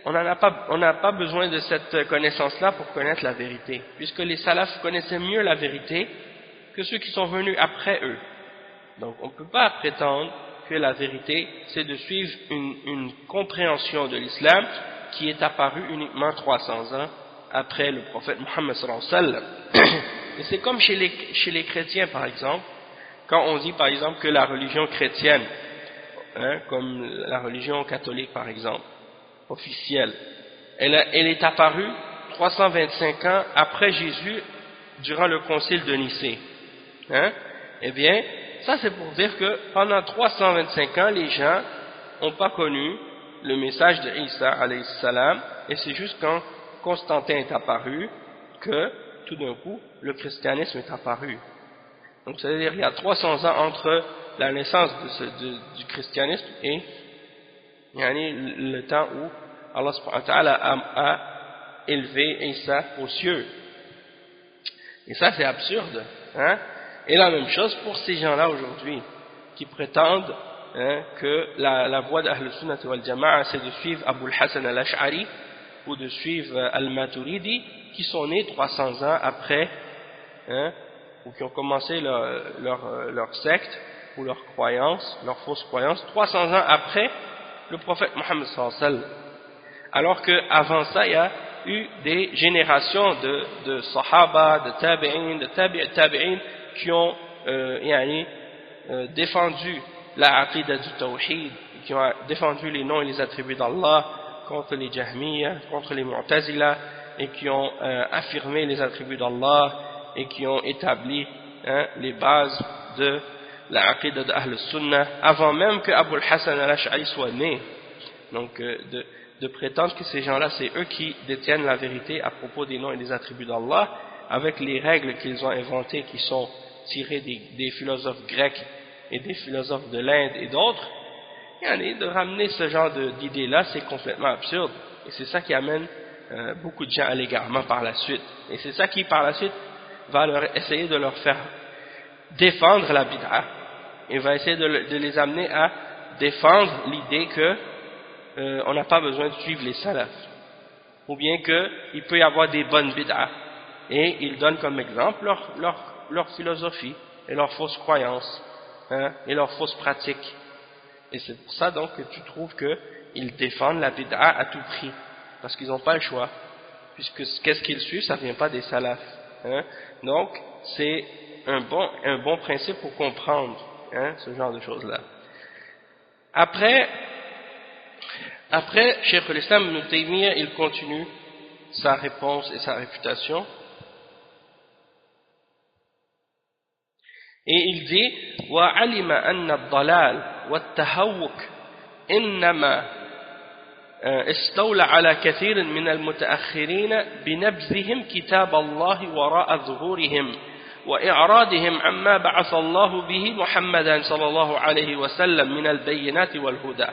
on n'a pas besoin de cette connaissance-là pour connaître la vérité, puisque les salafs connaissaient mieux la vérité que ceux qui sont venus après eux. Donc on ne peut pas prétendre que la vérité, c'est de suivre une compréhension de l'islam qui est apparue uniquement 300 ans après le prophète Mohammed sallallahu alayhi wa sallam. Et c'est comme chez les chrétiens par exemple, quand on dit par exemple que la religion chrétienne, comme la religion catholique par exemple, officielle, elle est apparue 325 ans après Jésus durant le concile de Nicée. Eh bien, ça c'est pour dire que pendant 325 ans, les gens n'ont pas connu le message de Isa alayhi salam, et c'est juste quand Constantin est apparu que tout d'un coup le christianisme est apparu. Donc c'est-à-dire il y a 300 ans entre la naissance du christianisme et le temps où Allah subhanahu wa ta'ala a élevé Isa aux cieux. Et ça c'est absurde. Et la même chose pour ces gens-là aujourd'hui qui prétendent que la voie d'Ahl Sunnah wal Jama'a c'est de suivre Abu al-Hasan al-Ash'ari ou de suivre al-Maturidi, qui sont nés 300 ans après, ou qui ont commencé leur secte ou leur croyance, leur fausse croyance 300 ans après le prophète Mohammed sallallahu alayhi wa sallam. Alors qu'avant ça il y a eu des générations de sahaba, de tabi'in, de tabi'in qui ont défendu la aqidah du tawhid, qui ont défendu les noms et les attributs d'Allah contre les Jahmiyyah, contre les Mu'tazila, et qui ont affirmé les attributs d'Allah et qui ont établi les bases de la aqidah d'Ahl Sunnah avant même que Abu al-Hasan al-Ash'ari soit né. Donc de prétendre que ces gens-là c'est eux qui détiennent la vérité à propos des noms et des attributs d'Allah avec les règles qu'ils ont inventées qui sont tirées des philosophes grecs et des philosophes de l'Inde et d'autres, de ramener ce genre d'idées-là, c'est complètement absurde. Et c'est ça qui amène beaucoup de gens à l'égarement par la suite. Et c'est ça qui, par la suite, va essayer de leur faire défendre la bid'a. Et va essayer de les amener à défendre l'idée qu'on n'a pas besoin de suivre les salafs. Ou bien qu'il peut y avoir des bonnes bid'a. Et ils donnent comme exemple leur philosophie et leurs fausses croyances, et leurs fausses pratiques. Et c'est pour ça donc que tu trouves qu'ils défendent la bid'a à tout prix, parce qu'ils n'ont pas le choix, puisque qu'est-ce qu'ils suivent, ça ne vient pas des salafs. Donc c'est un bon principe pour comprendre ce genre de choses-là. Après Cheikh al-Islam Ibn Taymiyyah, il continue sa réponse et sa réfutation. Et il dit وَعَلِمَ أَنَّ الضَّلَالَ وَالتَّهَوُّكَ إِنَّمَا استولى على كثير من المتأخرين بنبذهم كتاب الله وراء ظهورهم وإعراضهم عما بعث الله به محمدا صلى الله عليه وسلم من البينات والهدى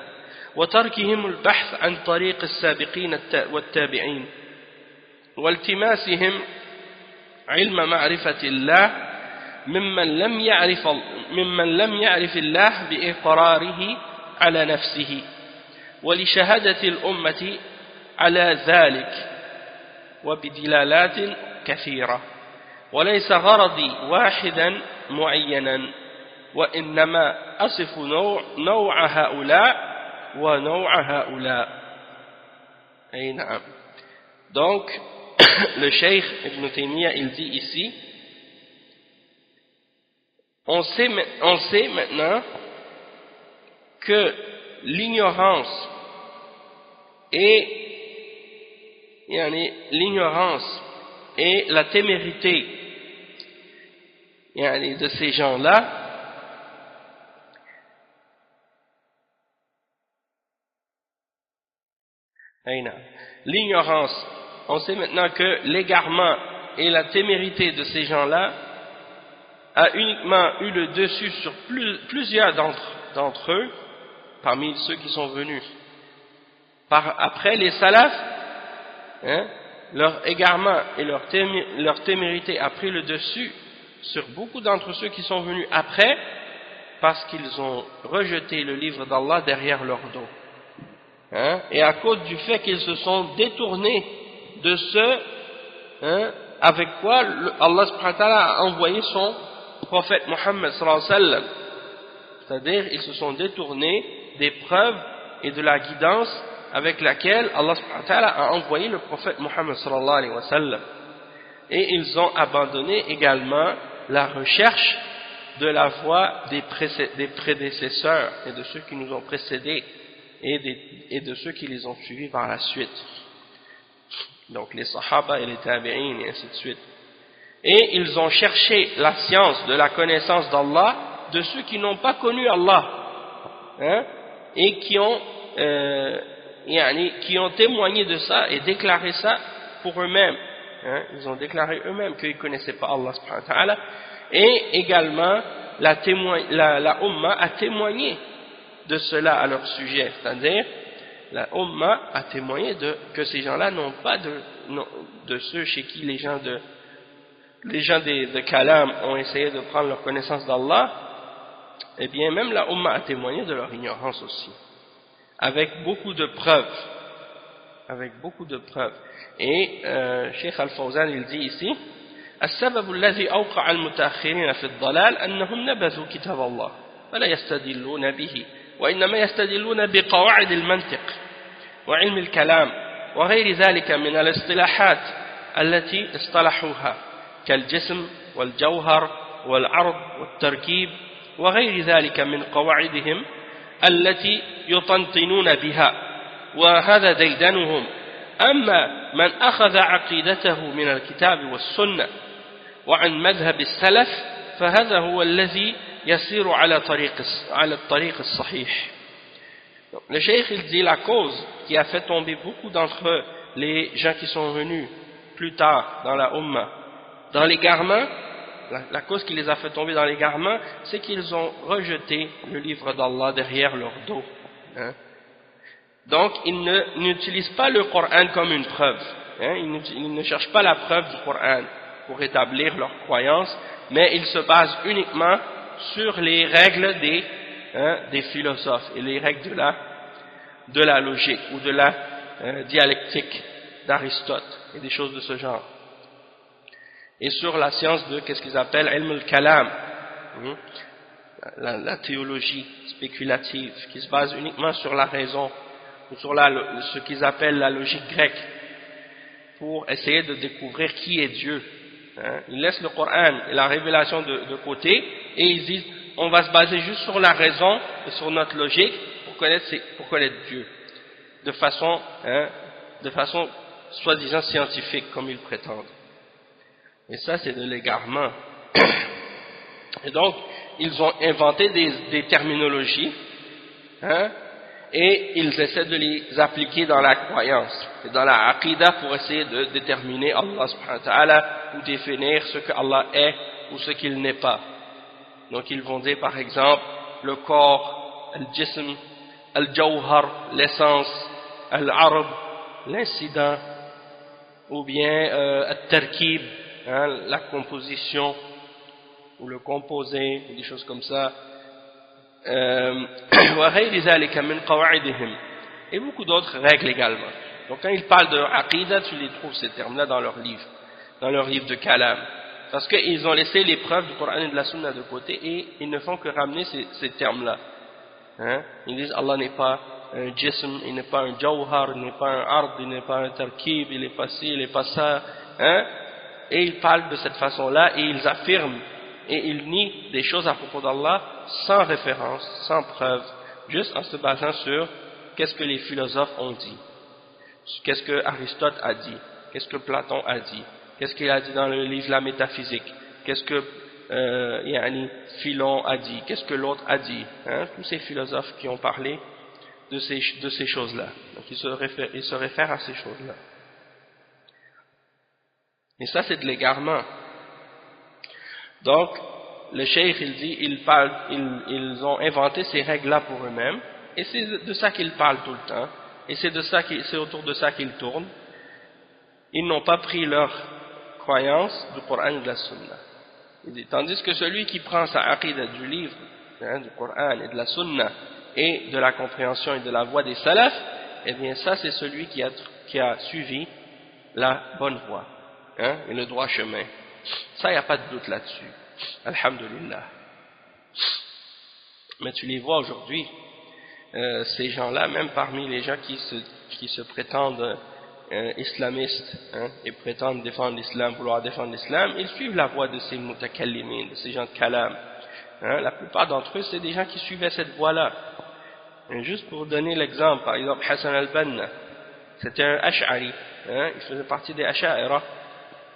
وتركهم البحث عن طريق السابقين والتابعين والتماسهم علم معرفة الله ممن لم يعرف الله بإقراره على نفسه ولشهادة الأمة على ذلك وبدلالات كثيرة وليس غرضي واحدا معينا وإنما أصف نوع هؤلاء ونوع هؤلاء. أي نعم. Donc le Cheikh Ibn Taymiyyah il dit ici, on sait maintenant que l'ignorance et la témérité de ces gens-là l'ignorance, on sait maintenant que l'égarement et la témérité de ces gens-là a uniquement eu le dessus sur plusieurs d'entre eux parmi ceux qui sont venus après les salafs, leur égarement et leur témérité a pris le dessus sur beaucoup d'entre ceux qui sont venus après parce qu'ils ont rejeté le livre d'Allah derrière leur dos, et à cause du fait qu'ils se sont détournés de ce avec quoi Allah subhanahu wa ta'ala a envoyé son prophète Muhammad sallallahu alayhi wa sallam, c'est-à-dire ils se sont détournés des preuves et de la guidance avec laquelle Allah subhanahu wa ta'ala a envoyé le prophète Muhammad sallallahu alayhi wa sallam, et ils ont abandonné également la recherche de la voie des prédécesseurs et de ceux qui nous ont précédés et de ceux qui les ont suivis par la suite, donc les sahaba et les tabi'in et ainsi de suite. Et ils ont cherché la science de la connaissance d'Allah de ceux qui n'ont pas connu Allah, et qui ont témoigné de ça et déclaré ça pour eux-mêmes. Ils ont déclaré eux-mêmes qu'ils ne connaissaient pas Allah subhanahu wa ta'ala, et également la Ummah a témoigné de cela à leur sujet, c'est-à-dire la Ummah a témoigné que ces gens-là n'ont pas de ceux chez qui les gens de Kalam ont essayé de prendre leur connaissance d'Allah, et bien même la Ummah a témoigné de leur ignorance aussi, avec beaucoup de preuves. Et Cheikh Al-Fawzan il dit ici, السبب الذي أوقع المتأخرين في الضلال أنهم نبذوا كتاب الله فلا يستدلون به وإنما يستدلون بقواعد المنطق وعلم الكلام وغير ذلك من الاصطلاحات التي اصطلحوها كالجسم والجوهر والعرض والتركيب وغير ذلك من قواعدهم التي يطنطنون بها، وهذا ديدنهم. أما من أخذ عقيدته من الكتاب والسنة وعن مذهب السلف فهذا هو الذي يسير على الطريق الصحيح. Le cheikh il dit la cause qui a fait tomber beaucoup d'entre eux, les gens qui sont venus plus tard dans la Ummah, dans l'égarement, la cause qui les a fait tomber dans l'égarement, c'est qu'ils ont rejeté le livre d'Allah derrière leur dos. Donc ils n'utilisent pas le Coran comme une preuve, ils ne cherchent pas la preuve du Coran pour établir leur croyance, mais ils se basent uniquement sur les règles des philosophes et les règles de la logique ou de la dialectique d'Aristote et des choses de ce genre, et sur la science de qu'est-ce qu'ils appellent ilm al-kalam, la théologie spéculative qui se base uniquement sur la raison ou sur ce qu'ils appellent la logique grecque pour essayer de découvrir qui est Dieu. Ils laissent le Coran et la révélation de côté et ils disent on va se baser juste sur la raison et sur notre logique pour connaître Dieu de façon soi-disant scientifique comme ils prétendent. Et ça c'est de l'égarement. Et donc ils ont inventé des terminologies et ils essaient de les appliquer dans la croyance et dans la aqidah pour essayer de déterminer Allah subhanahu wa ta'ala ou définir ce que Allah est ou ce qu'il n'est pas. Donc ils vont dire par exemple le corps, al-jism, al-jawhar, l'essence, al-arab, l'incident, ou bien al-tarkib, la composition ou le composé, des choses comme ça. Et beaucoup d'autres règles également. Donc quand ils parlent de aqidah, tu les trouves ces termes-là dans leur livre de kalam, parce qu'ils ont laissé les preuves du Coran et de la Sunna de côté et ils ne font que ramener ces termes-là. Ils disent Allah n'est pas un jism, il n'est pas un jawhar, il n'est pas un ard, il n'est pas un tarkib, il n'est pas ci, il n'est pas ça. Et ils parlent de cette façon-là et ils affirment et ils nient des choses à propos d'Allah sans référence, sans preuve, juste en se basant sur qu'est-ce que les philosophes ont dit, qu'est-ce que Aristote a dit, qu'est-ce que Platon a dit, qu'est-ce qu'il a dit dans le livre La Métaphysique, qu'est-ce que Philon a dit, qu'est-ce que l'autre a dit, tous ces philosophes qui ont parlé de ces choses-là. Donc ils se réfèrent à ces choses-là. Et ça c'est de l'égarement. Donc le cheikh il dit, ils ont inventé ces règles-là pour eux-mêmes, et c'est de ça qu'ils parlent tout le temps, et c'est autour de ça qu'ils tournent. Ils n'ont pas pris leur croyance du Coran et de la Sunna. Il dit, tandis que celui qui prend sa aqidah du livre, du Coran et de la Sunna, et de la compréhension et de la voie des salafs, eh bien ça c'est celui qui a suivi la bonne voie, et le droit chemin. Ça, il n'y a pas de doute là-dessus. Alhamdulillah. Mais tu les vois aujourd'hui, ces gens-là, même parmi les gens qui se prétendent islamistes, et prétendent défendre l'islam, vouloir défendre l'islam, ils suivent la voie de ces mutakallimin, de ces gens de kalam. La plupart d'entre eux, c'est des gens qui suivaient cette voie-là. Juste pour donner l'exemple, par exemple, Hassan al-Banna, c'était un Ash'ari, il faisait partie des Ash'a'ira,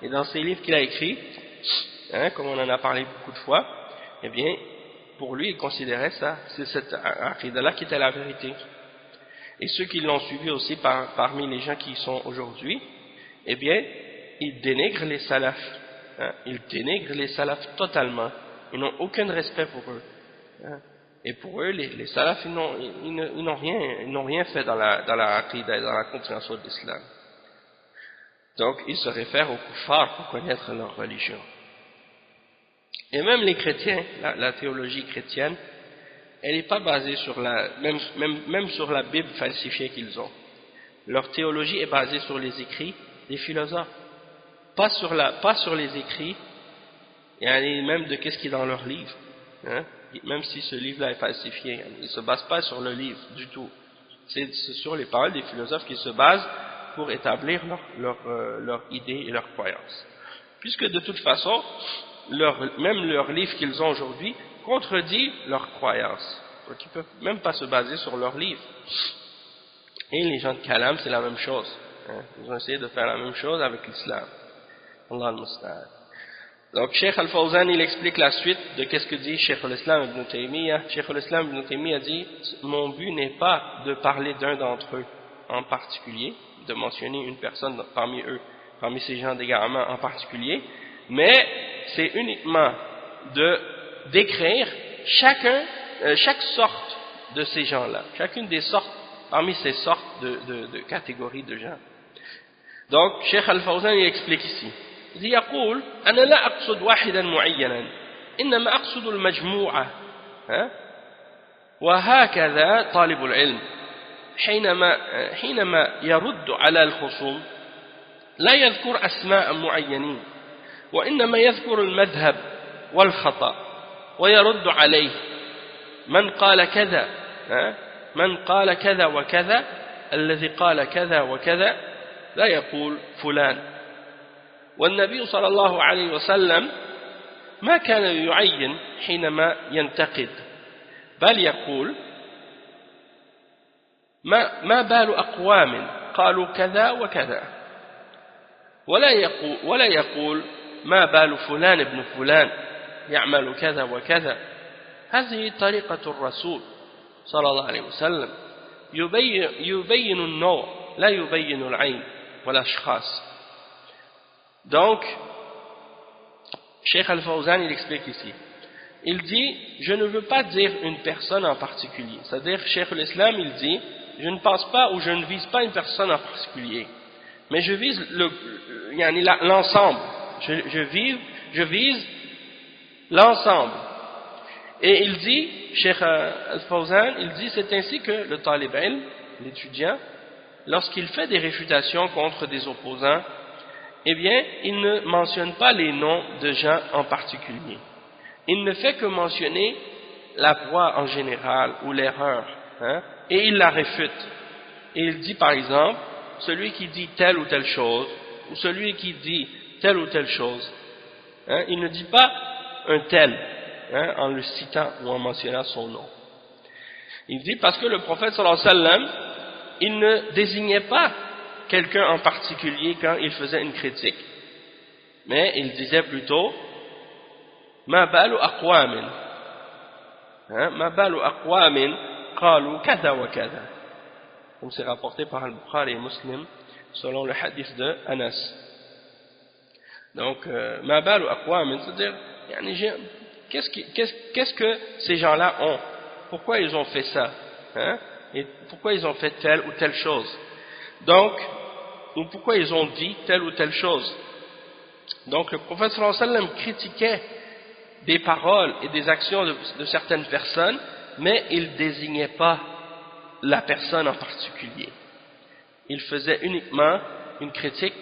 et dans ses livres qu'il a écrits, comme on en a parlé beaucoup de fois, eh bien, pour lui, il considérait ça, c'est cette aqidah-là qui était la vérité. Et ceux qui l'ont suivi aussi parmi les gens qui y sont aujourd'hui, eh bien, ils dénigrent les salafs. Ils dénigrent les salafs totalement. Ils n'ont aucun respect pour eux. Et pour eux, les salafs, ils n'ont rien fait dans la aqidah, dans la compréhension de l'islam. Donc, ils se réfèrent aux kuffars pour connaître leur religion. Et même les chrétiens, la théologie chrétienne, elle n'est pas basée sur même sur la Bible falsifiée qu'ils ont. Leur théologie est basée sur les écrits des philosophes, pas sur les écrits, et même de qu'est-ce qui est dans leur livre. Même si ce livre-là est falsifié, ils ne se basent pas sur le livre du tout. C'est sur les paroles des philosophes qu'ils se basent pour établir leur idée et leur croyance. Puisque de toute façon, même leur livre qu'ils ont aujourd'hui contredit leur croyance. Donc ils ne peuvent même pas se baser sur leur livre. Et les gens de Kalam, c'est la même chose. Ils ont essayé de faire la même chose avec l'islam. Allah al-Musta'an. Donc Cheikh Al-Fawzan, il explique la suite de qu'est-ce que dit Cheikh al-Islam ibn Taymiyyah. Cheikh al-Islam ibn Taymiyyah dit, mon but n'est pas de parler d'un d'entre eux en particulier, de mentionner une personne parmi eux, parmi ces gens d'égarement en particulier, mais c'est uniquement de décrire chaque sorte de ces gens-là, chacune des sortes, parmi ces sortes de catégories de gens. Donc, Cheikh Al-Fawzan il explique ici. Il يقول أنا لا أقصد واحدا معينا إنما أقصد المجموعة وهكذا طالب العلم حينما يرد على الخصوم لا يذكر أسماء معينين وإنما يذكر المذهب والخطأ ويرد عليه من قال كذا وكذا الذي قال كذا وكذا لا يقول فلان. والنبي صلى الله عليه وسلم ما كان يعين حينما ينتقد بل يقول ما بال أقوام قالوا كذا وكذا ولا يقول ما بال فلان ابن فلان يعمل كذا وكذا. هذه طريقة الرسول صلى الله عليه وسلم يبين النوع لا يبين العين والأشخاص. Donc Cheikh Al-Fawzan il explique ici, il dit je ne veux pas dire une personne en particulier, c'est-à-dire Cheikh l'Islam il dit je ne pense pas ou je ne vise pas une personne en particulier, mais je vise l'ensemble, je vise l'ensemble. Et il dit, Cheikh Al-Fawzan, il dit c'est ainsi que le talib ilm, l'étudiant, lorsqu'il fait des réfutations contre des opposants, eh bien, il ne mentionne pas les noms de gens en particulier. Il ne fait que mentionner la voie en général ou l'erreur, hein, et il la réfute. Et il dit par exemple, celui qui dit telle ou telle chose, ou celui qui dit telle ou telle chose, hein, il ne dit pas un tel, hein, en le citant ou en mentionnant son nom. Il dit parce que le prophète sallallahu alayhi wa sallam, il ne désignait pas quelqu'un en particulier quand il faisait une critique, mais il disait plutôt ma balu aqwamin, ma balu aqwamin qalu kada wa kada, comme c'est rapporté par Al-Bukhari et Muslim selon le hadith de Anas. Donc ma balu aqwamin, c'est-à-dire qu'est-ce que ces gens-là ont, pourquoi ils ont fait ça, hein, et pourquoi ils ont fait telle ou telle chose, donc ou pourquoi ils ont dit telle ou telle chose. Donc le prophète sallallahu alayhi wa sallam critiquait des paroles et des actions de certaines personnes, mais il ne désignait pas la personne en particulier. Il faisait uniquement une critique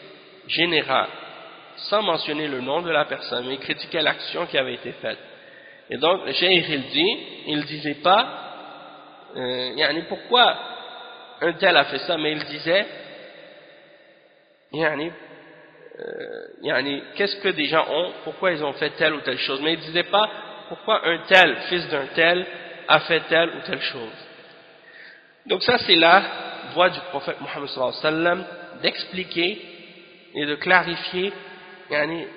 générale, sans mentionner le nom de la personne, mais il critiquait l'action qui avait été faite. Et donc le cheikh il ne disait pas pourquoi un tel a fait ça, mais il disait qu'est-ce que des gens ont, pourquoi ils ont fait telle ou telle chose, mais il ne disait pas pourquoi un tel, fils d'un tel, a fait telle ou telle chose. Donc ça c'est la voie du prophète Mohammed sallallahu alayhi wa sallam d'expliquer et de clarifier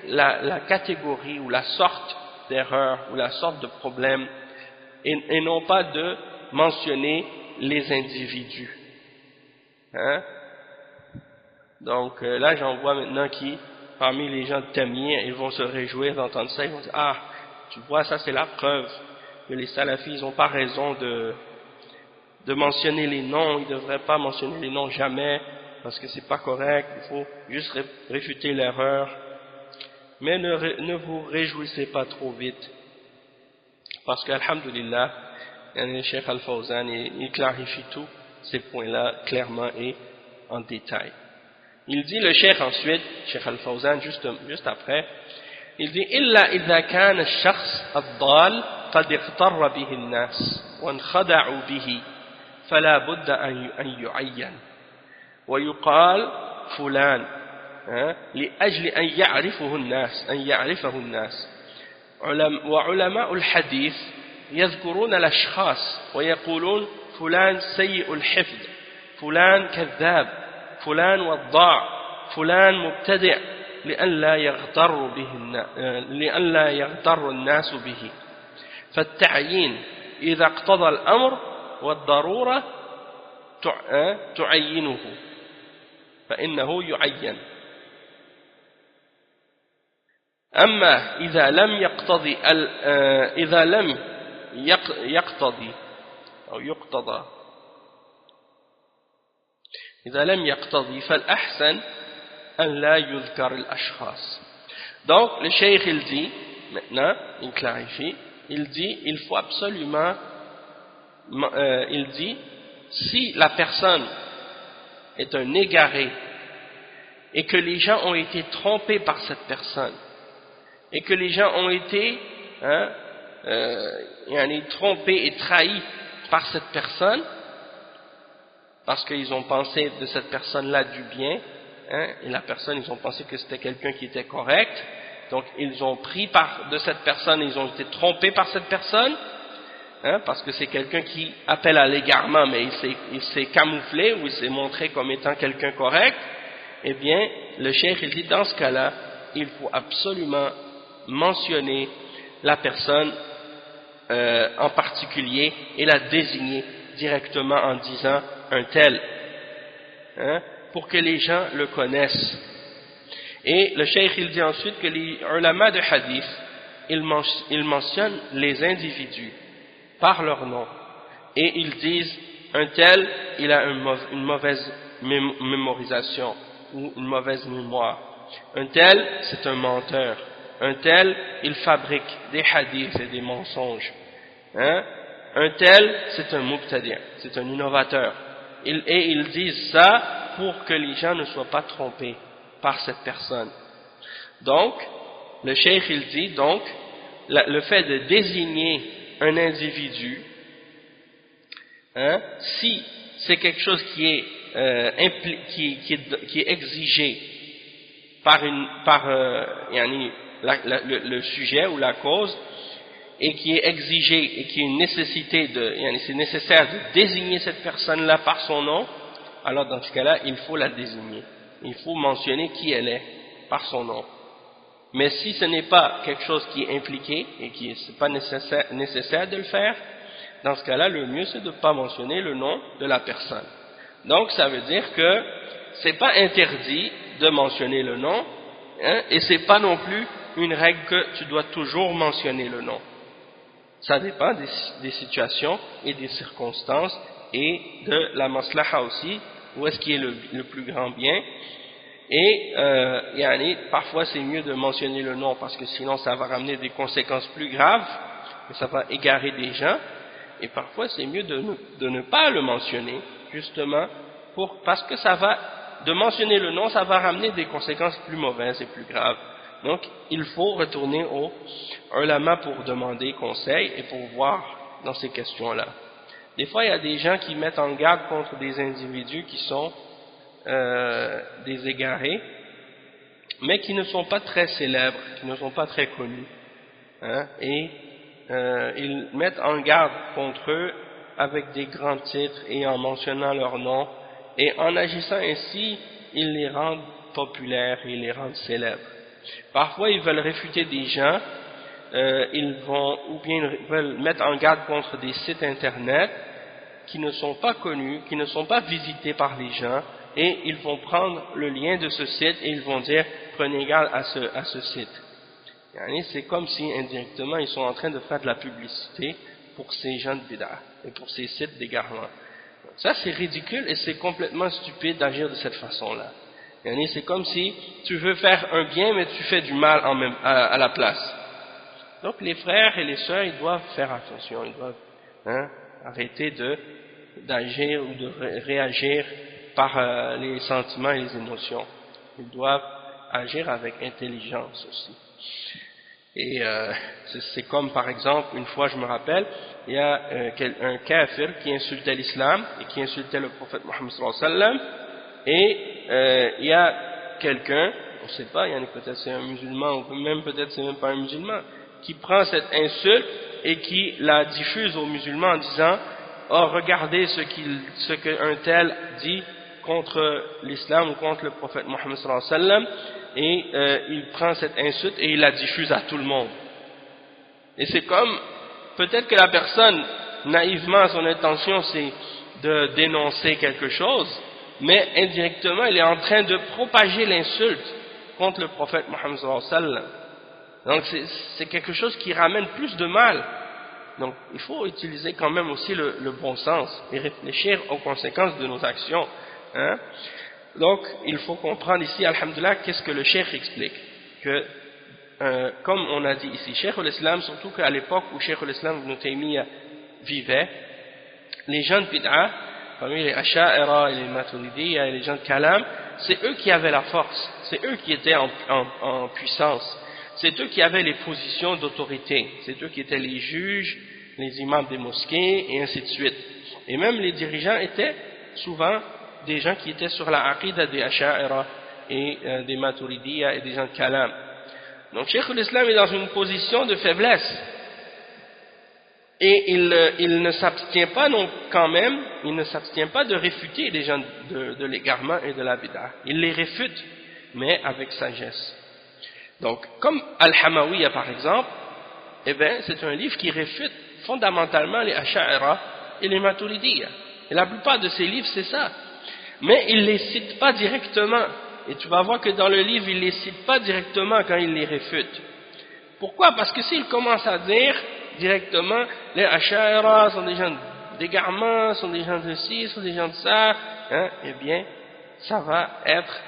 la catégorie ou la sorte d'erreur ou la sorte de problème, et non pas de mentionner les individus, hein? Donc là j'en vois maintenant qui parmi les gens de Tamir, ils vont se réjouir d'entendre ça, ils vont dire ah tu vois ça c'est la preuve que les salafis n'ont pas raison de mentionner les noms, ils ne devraient pas mentionner les noms jamais parce que c'est pas correct, il faut juste réfuter l'erreur. Mais ne vous réjouissez pas trop vite, parce qu'alhamdulillah le Cheikh Al-Fawzan il clarifie tous ces points-là clairement et en détail. Il dit le Cheikh ensuite, Cheikh Al-Fawzan juste après, il dit إلا إذا كان الشخص الضال قد اغتر به الناس وانخدعوا به فلا بد أن يعين ويقال فلان لأجل أن يعرفه الناس وعلماء الحديث يذكرون الأشخاص ويقولون فلان سيء الحفظ، فلان كذاب، فلان وضاع، فلان مبتدع، لئلا يغتر الناس به. فالتعيين إذا اقتضى الأمر والضرورة تعينه فإنه يعين. أما إذا لم يقتضي فالأحسن أن لا يذكر الأشخاص. Donc le cheikh il dit maintenant, il clarifie, il dit il faut absolument il dit si la personne est un égaré et que les gens ont été trompés par cette personne et que les gens ont été trompés et trahis par cette personne parce qu'ils ont pensé de cette personne-là du bien, et la personne, ils ont pensé que c'était quelqu'un qui était correct, donc ils ont pris de cette personne, ils ont été trompés par cette personne, parce que c'est quelqu'un qui appelle à l'égarement, mais il s'est camouflé ou il s'est montré comme étant quelqu'un correct. Eh bien, le cheikh il dit dans ce cas-là, il faut absolument mentionner la personne en particulier et la désigner directement en disant un tel, hein, pour que les gens le connaissent. Et le cheikh il dit ensuite que les ulama de hadith, ils mentionnent les individus par leur nom et ils disent un tel il a une mauvaise mémorisation ou une mauvaise mémoire, un tel c'est un menteur, un tel il fabrique des hadiths et des mensonges, hein? Un tel c'est un mubtadi', c'est un innovateur, et ils disent ça pour que les gens ne soient pas trompés par cette personne. Donc le cheikh il dit donc le fait de désigner un individu, hein, si c'est quelque chose qui est exigé par le sujet ou la cause, et qui est exigé et qui est une nécessité c'est nécessaire de désigner cette personne-là par son nom, alors dans ce cas-là, il faut la désigner. Il faut mentionner qui elle est par son nom. Mais si ce n'est pas quelque chose qui est impliqué et qui n'est pas nécessaire de le faire, dans ce cas-là, le mieux c'est de ne pas mentionner le nom de la personne. Donc ça veut dire que c'est pas interdit de mentionner le nom, hein, et c'est pas non plus une règle que tu dois toujours mentionner le nom. Ça dépend des situations et des circonstances et de la maslaha aussi, où est-ce qu'il est le plus grand bien. Et parfois c'est mieux de mentionner le nom parce que sinon ça va ramener des conséquences plus graves et ça va égarer des gens, et parfois c'est mieux de ne pas le mentionner justement parce que de mentionner le nom ça va ramener des conséquences plus mauvaises et plus graves. Donc il faut retourner au ulama pour demander conseil et pour voir dans ces questions-là. Des fois il y a des gens qui mettent en garde contre des individus qui sont des égarés, mais qui ne sont pas très célèbres, qui ne sont pas très connus, hein, et ils mettent en garde contre eux avec des grands titres et en mentionnant leur nom, et en agissant ainsi ils les rendent populaires et ils les rendent célèbres. Parfois ils veulent réfuter des gens, ils veulent mettre en garde contre des sites internet qui ne sont pas connus, qui ne sont pas visités par les gens, et ils vont prendre le lien de ce site et ils vont dire prenez garde à ce site. C'est comme si indirectement ils sont en train de faire de la publicité pour ces gens de bid'a et pour ces sites d'égarement. Ça c'est ridicule et c'est complètement stupide d'agir de cette façon-là. C'est comme si tu veux faire un bien mais tu fais du mal à la place. Donc les frères et les sœurs ils doivent faire attention, ils doivent arrêter d'agir ou de réagir par les sentiments et les émotions. Ils doivent agir avec intelligence aussi. Et c'est comme par exemple, une fois je me rappelle, il y a un kafir qui insultait l'islam et qui insultait le prophète Mohammed sallallahu alayhi wa sallam, et il y a quelqu'un, on ne sait pas, peut-être c'est un musulman ou même peut-être c'est même pas un musulman, qui prend cette insulte et qui la diffuse aux musulmans en disant oh regardez ce qu'un tel dit contre l'islam ou contre le prophète Mohammed sallallahu alayhi wa sallam, et il prend cette insulte et il la diffuse à tout le monde. Et c'est comme, peut-être que la personne, naïvement, son intention c'est de dénoncer quelque chose, mais indirectement il est en train de propager l'insulte contre le prophète Mohammed sallallahu alayhi wa sallam. Donc c'est quelque chose qui ramène plus de mal. Donc il faut utiliser quand même aussi le bon sens et réfléchir aux conséquences de nos actions. Hein? Donc il faut comprendre ici, alhamdoulilah, qu'est-ce que le cheikh explique, que comme on a dit ici, Cheikh al-Islam, surtout qu'à l'époque où Cheikh al-Islam Ibn Taymiyyah vivait, les gens de bid'a, parmi les Asha'ira et les Maturidiyya et les gens de Kalam, c'est eux qui avaient la force, c'est eux qui étaient en puissance, c'est eux qui avaient les positions d'autorité, c'est eux qui étaient les juges, les imams des mosquées et ainsi de suite. Et même les dirigeants étaient souvent des gens qui étaient sur la aqida des Asha'ira et des Maturidiyya et des gens de Kalam. Donc Cheikh al-Islam est dans une position de faiblesse, et il ne s'abstient pas il ne s'abstient pas de réfuter les gens de l'égarement et de la bid'a. Il les réfute, mais avec sagesse. Donc comme Al-Hamawiyya par exemple, eh bien c'est un livre qui réfute fondamentalement les Asha'ira et les Maturidiyya. Et la plupart de ces livres, c'est ça. Mais il ne les cite pas directement. Et tu vas voir que dans le livre, il ne les cite pas directement quand il les réfute. Pourquoi? Parce que s'il commence à dire directement, les Ash'ara sont des gens d'égarement, sont des gens de ci, sont des gens de ça, hein, eh bien, ça va être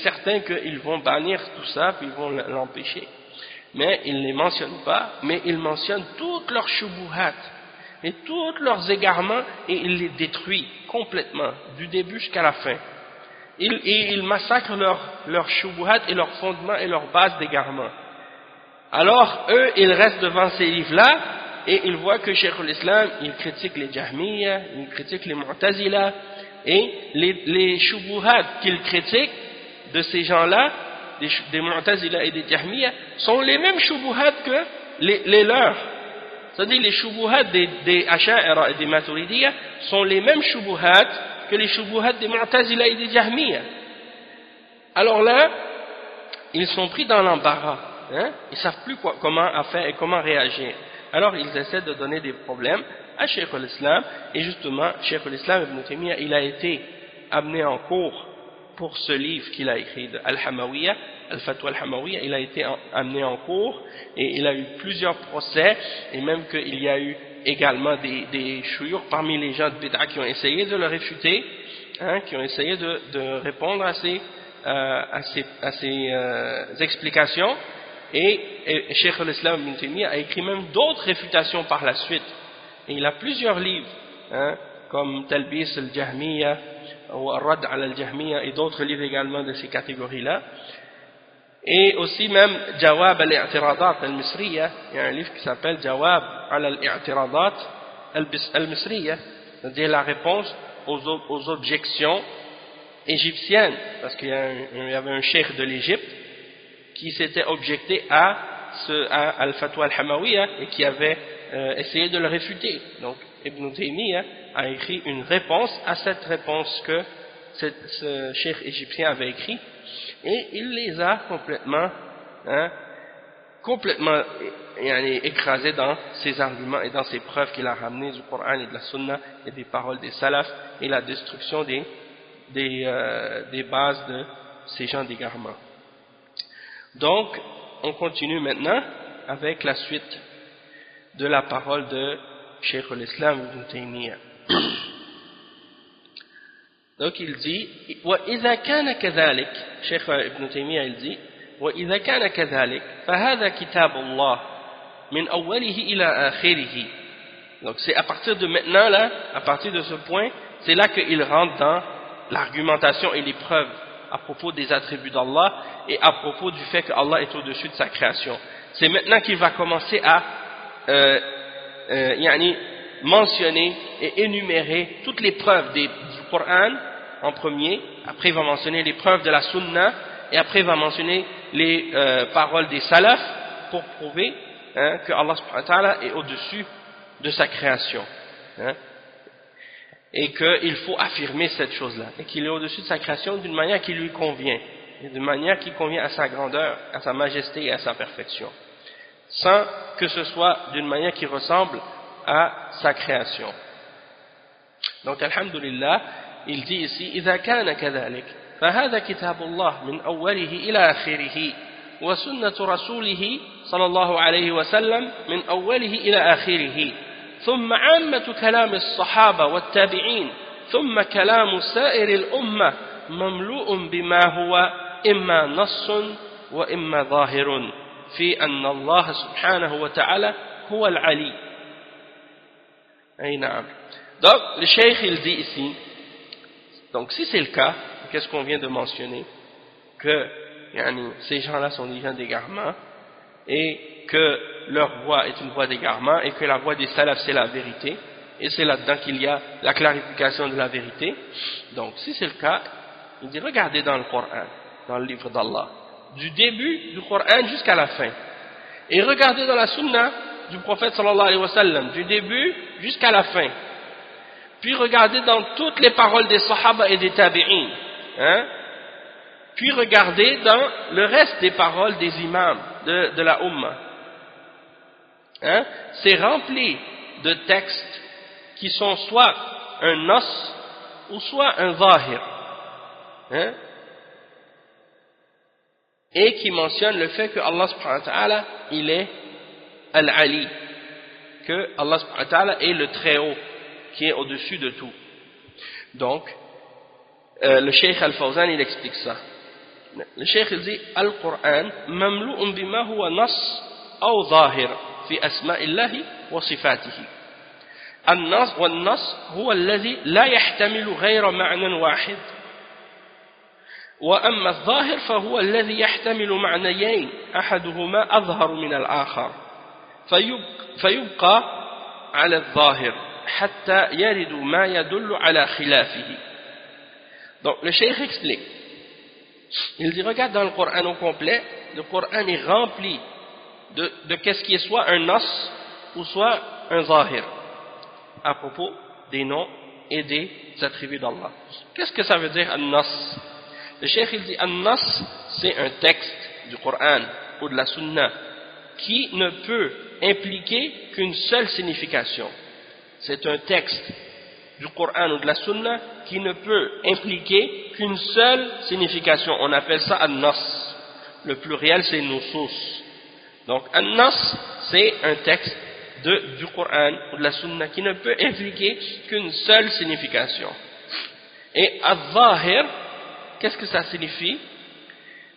certain qu'ils vont bannir tout ça, puis ils vont l'empêcher. Mais ils ne les mentionnent pas, mais ils mentionnent toutes leurs shubuhat et tous leurs égarements, et ils les détruisent complètement, du début jusqu'à la fin. Ils massacrent leurs shubuhat et leurs fondements et leurs bases d'égarement. Alors, eux, ils restent devant ces livres-là, et ils voient que Cheikh al-Islam, il critique les Jahmiyyah, il critique les Mu'tazila, et les shubuhat qu'il critique de ces gens-là, des Mu'tazila et des Jahmiyyah, sont les mêmes shubuhat que les leurs. C'est-à-dire les shubuhat des Ash'ara et des Maturidiyya sont les mêmes shubuhat que les shubuhat des Mu'tazila et des Jahmiyyah. Alors là, ils sont pris dans l'embarras. Hein? Ils ne savent plus comment faire et comment réagir. Alors ils essaient de donner des problèmes à Cheikh al-Islam, et justement Cheikh al-Islam Ibn Taymiyyah, il a été amené en cours pour ce livre qu'il a écrit de Al-Hamawiyya, Al-Fatwa Al-Hamawiyya. Il a été amené en cours et il a eu plusieurs procès, et même qu'il y a eu également des chouyours parmi les gens de Bid'a qui ont essayé de le réfuter, hein, qui ont essayé de répondre à ces explications. Et Cheikh al-Islam Ibn Taymiyyah a écrit même d'autres réfutations par la suite. Et il a plusieurs livres, hein, comme Talbis al-Jahmiyyah ou Ar-Radd ala al-Jahmiyyah, et d'autres livres également de ces catégories-là. Et aussi même Jawab al-I'tiradat al-Misriya, il y a un livre qui s'appelle Jawab ala al-I'tiradat al-Misriya, c'est-à-dire la réponse aux objections égyptiennes, parce qu'il y avait un cheikh de l'Égypte qui s'était objecté à Al-Fatwa Al-Hamawiyya et qui avait essayé de le réfuter. Donc Ibn Taymiyyah a écrit une réponse à cette réponse que ce cheikh égyptien avait écrit, et il les a complètement écrasés dans ses arguments et dans ses preuves qu'il a ramenées du Coran et de la Sunna et des paroles des salafs, et la destruction des bases de ces gens d'égarement. Donc, on continue maintenant avec la suite de la parole de Cheikh al-Islam Ibn Taymiyyah. Donc il dit, وَإِذَا كَانَ كَذَلِكَ, Cheikh Ibn Taymiyyah il dit, وَإِذَا كَانَ كَذَلِكَ فَهَذَا كِتَابُ اللَّهِ مِنْ أَوَّلِهِ إِلَى آخِرِهِ. Donc c'est à partir de maintenant là, à partir de ce point, c'est là qu'il rentre dans l'argumentation et les preuves à propos des attributs d'Allah et à propos du fait que Allah est au-dessus de sa création. C'est maintenant qu'il va commencer à mentionner et énumérer toutes les preuves du Coran en premier, après il va mentionner les preuves de la Sunna, et après il va mentionner les paroles des salafs pour prouver que Allah subhanahu wa ta'ala est au-dessus de sa création, et qu'il faut affirmer cette chose-là, et qu'il est au-dessus de sa création d'une manière qui lui convient, et d'une manière qui convient à sa grandeur, à sa majesté et à sa perfection, sans que ce soit d'une manière qui ressemble à sa création. Donc alhamdulillah, il dit ici إذا كان كذلك فهذا كتاب الله من أوله إلى آخره وسنة رسوله صلى الله عليه وسلم من أوله إلى آخره ثم عامة كلام الصحابة والتابعين ثم كلام سائر الأمة مملوء بما هو إما نص وإما ظاهر في أن الله سبحانه وتعالى هو العلي. أي نعم. Donc le cheikh il dit ici, donc si c'est le cas, qu'est-ce qu'on vient de mentionner, que ces gens-là sont des gens d'égarement et que leur voix est une voix d'égarement et que la voix des salafs c'est la vérité, et c'est là-dedans qu'il y a la clarification de la vérité. Donc si c'est le cas, il dit regardez dans le Coran, dans le livre d'Allah, du début du Coran jusqu'à la fin, et regardez dans la Sunna du prophète sallallahu alayhi wa sallam, du début jusqu'à la fin, puis regardez dans toutes les paroles des Sahaba et des Tabi'in, puis regardez dans le reste des paroles des imams de la Ummah. C'est rempli de textes qui sont soit un nas ou soit un zahir, hein, et qui mentionnent le fait que Allah subhanahu wa ta'ala il est Al-Ali, que Allah subhanahu wa ta'ala est le très haut qui est au-dessus de tout. Donc le Cheikh Al-Fawzan il explique ça. Le Cheikh il dit Al-Qur'an mamlu'un bima huwa nas ou zahir fi asma'illahi wa sifatihi. النص والنص هو الذي لا يحتمل غير معنى واحد وأما الظاهر فهو الذي يحتمل معنيين أحدهما أظهر من الآخر فيبقى على الظاهر حتى يرد ما يدل على خلافه. Donc le cheikh explique, il dit regarde dans le Coran au complet, le Coran est rempli de qu'est-ce qui est soit un nas ou soit un zahir à propos des noms et des attributs d'Allah. Qu'est-ce que ça veut dire an-nas? Le cheikh il dit an-nas c'est un texte du Coran ou de la Sunna qui ne peut impliquer qu'une seule signification. C'est un texte du Coran ou de la Sunna qui ne peut impliquer qu'une seule signification. On appelle ça an-nas. Le pluriel c'est nusus. Donc an-nas c'est un texte du Coran ou de la Sunna qui ne peut impliquer qu'une seule signification. Et al-zahir, qu'est-ce que ça signifie?